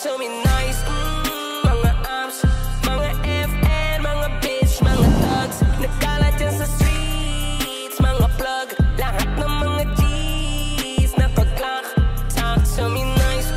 To me nice, mga amps, mga FN, mga bitch, mga thugs. Nagkalat yan sa streets, mga plug. Lahat ng mga G's napag-clock. Talk to me nice,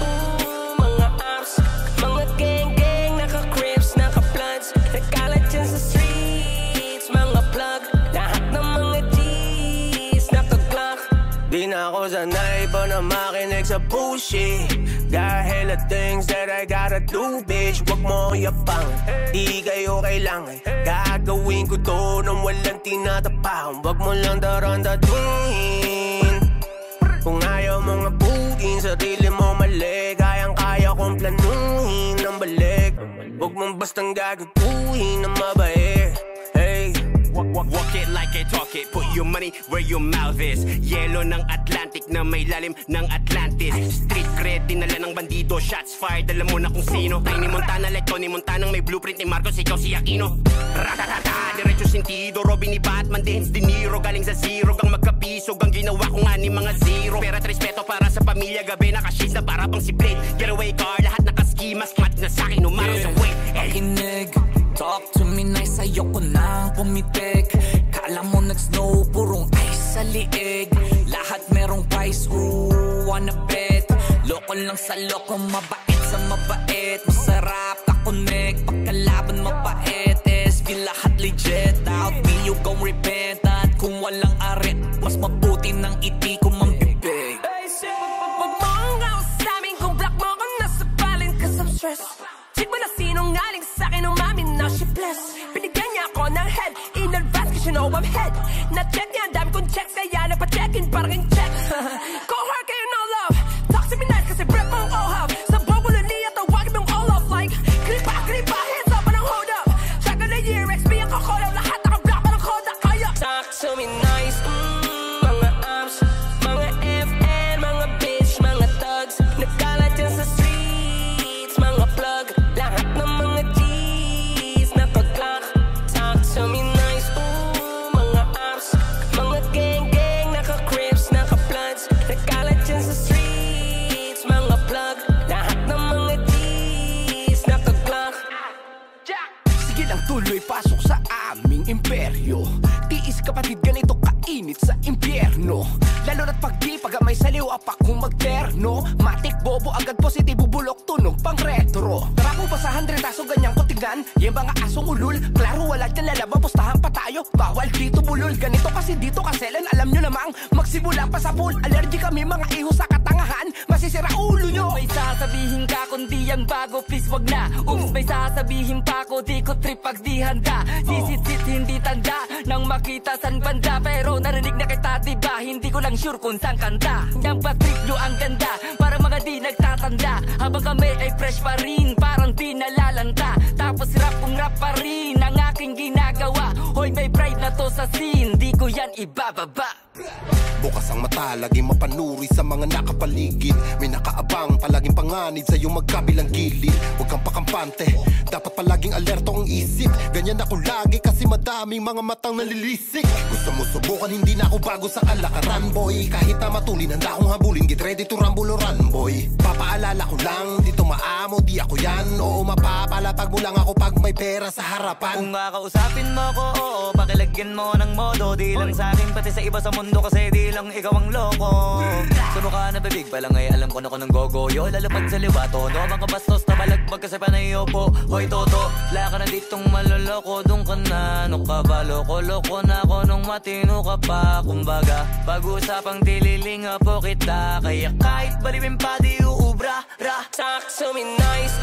mga amps, mga gang-gang, naka-crips, naka-bloods. Nagkalat yan sa streets, mga plug. Lahat ng mga G's napag-clock. Di na ako sanay pa na makinig sa bullshit. Got hella things that I gotta do, bitch. Wag mo yapang, di kayo kailangan. Gagawin ko to nang walang tinatapang. Wag mo lang darandatuhin. Kung ayaw mong abutin, sarili mo mali. Kayang-kaya kong planuhin ng balik. Wag mong bastang gagaguhin ng mabait. Hey, walk it like I talk it. Put your money where your mouth is. Yelo ng Atlantic na may lalim ng Atlantis. Street cred, dinala ng bandido. Shots fired, alam mo na kung sino. Tiny Montana like Tony Montana, may blueprint ni Marcos, ikaw si Aquino. Ratatata, diretso sentido. Robin ni Batman, Dance De Niro. Galing sa zero, gang magkapisog. Ang ginawa ko nga ni mga zero. Pera at respeto para sa pamilya. Gabi naka-shades na para pang si Blade. Getaway car, lahat naka-ski mask. Mat na sa'kin, umaraw sa way. Pakinig, talk to me nice, ayoko nang pumitik. Kala mo nag-snow, purong ice sa liig. Lahat merong price, ooh, wanna bet. Loko lang sa loko, mabait sa mabait. Masarap ka-connect, pagkalaban mapait. SB lahat legit, out me you gon' repent. At kung walang arit, mas mabuti ng iti ko mambibig. Wag mo ang raw sa amin, kung black mo ako nasa balin. Cause I'm stressed. Check mo na sinungaling sa'kin, umamin na she blessed. Binigyan niya ako ng head, in advance cause you know I'm head. Na-check niya, dami kong checks, kaya nagpa-check-in parang yung check. Go hard kayo, no love. Talk to me nice kasi breath mong ohab. Sa bobo na niya, tawagin mong all off like kripa, hands up, anong hold up. Track of the year, XP ang kakolab, lahat naka-block, parang Kodak, kaya. Talk to me nice, mga amps, mga FN, mga bitch, mga thugs. Nagkalat yan sa streets, mga plug. Lahat ng mga G's napag-clock. Talk to me nice, mga amps, mga gang-gang, naka-crips, naka Tuloy pasok sa aming imperyo. Tiis kapatid, ganito kainit sa impyerno. Lalo na't pag di pagamay sa liwa pa kung magterno. Matik bobo agad positibo, bulok tunog pang retro. Tara po ba sa 100 aso ganyang kutingan? Yung mga asong ulul, klaro wala dyan lalaba, pustahan pa tayo. Bawal dito bulol, ganito kasi dito kaselan. Alam nyo namang magsimula pa sa pool. Allergy kami mga iho sa katangahan, masisira ulo nyo. May sasabihin ka kundi yan bago, please wag na. Oops, may sasabihin pa ko, di ko trip pag di handa. Sisit-sit hindi tanda nang makita san banda. Pero narinig na kita diba, hindi ko lang sure kung saan kanta. Yang patrip nyo ang ganda, para mga di nagtatanda. Habang kami ay fresh pa rin, parang di nalalanta. Tapos rap kung rap pa rin ang aking ginagawa. Hoy may pride na to sa scene, di ko yan ibababa. Bukas ang mata, laging mapanuri sa mga nakapaligid. May nakaabang, palaging panganid sa iyong magkabilang gilid. Huwag kang pakampante, dapat palaging alerto ang isip. Ganyan ako lagi kasi madaming mga matang nalilisik. Gusto mo subukan, hindi na ako bago sa kalakaran, boy. Kahit na matulin, handa akong habulin, get ready to rumble or run, boy. Papaalala ko lang, dito maamo, di ako yan. Oo, mapapalapag mo lang ako pag may pera sa harapan. Kung kakausapin mo ko, oo, pakilagyan mo ng modo. Di lang sa akin, pati sa iba sa mundo, kasi di lang ikaw ang loko. Suno ka na bibig pa lang ay alam ko na ko ng gogoyo. Lalapag sa liwato, no mga bastos na malagbag kasi panayopo. Hoy toto, la ka na ditong maloloko. Doon ka na, ano ka ba, loko-loko na ako nung matino ka pa. Kumbaga, pag-usapang dililinga po kita. Kaya kahit balibin pa di uubra, ra. Talk to me nice,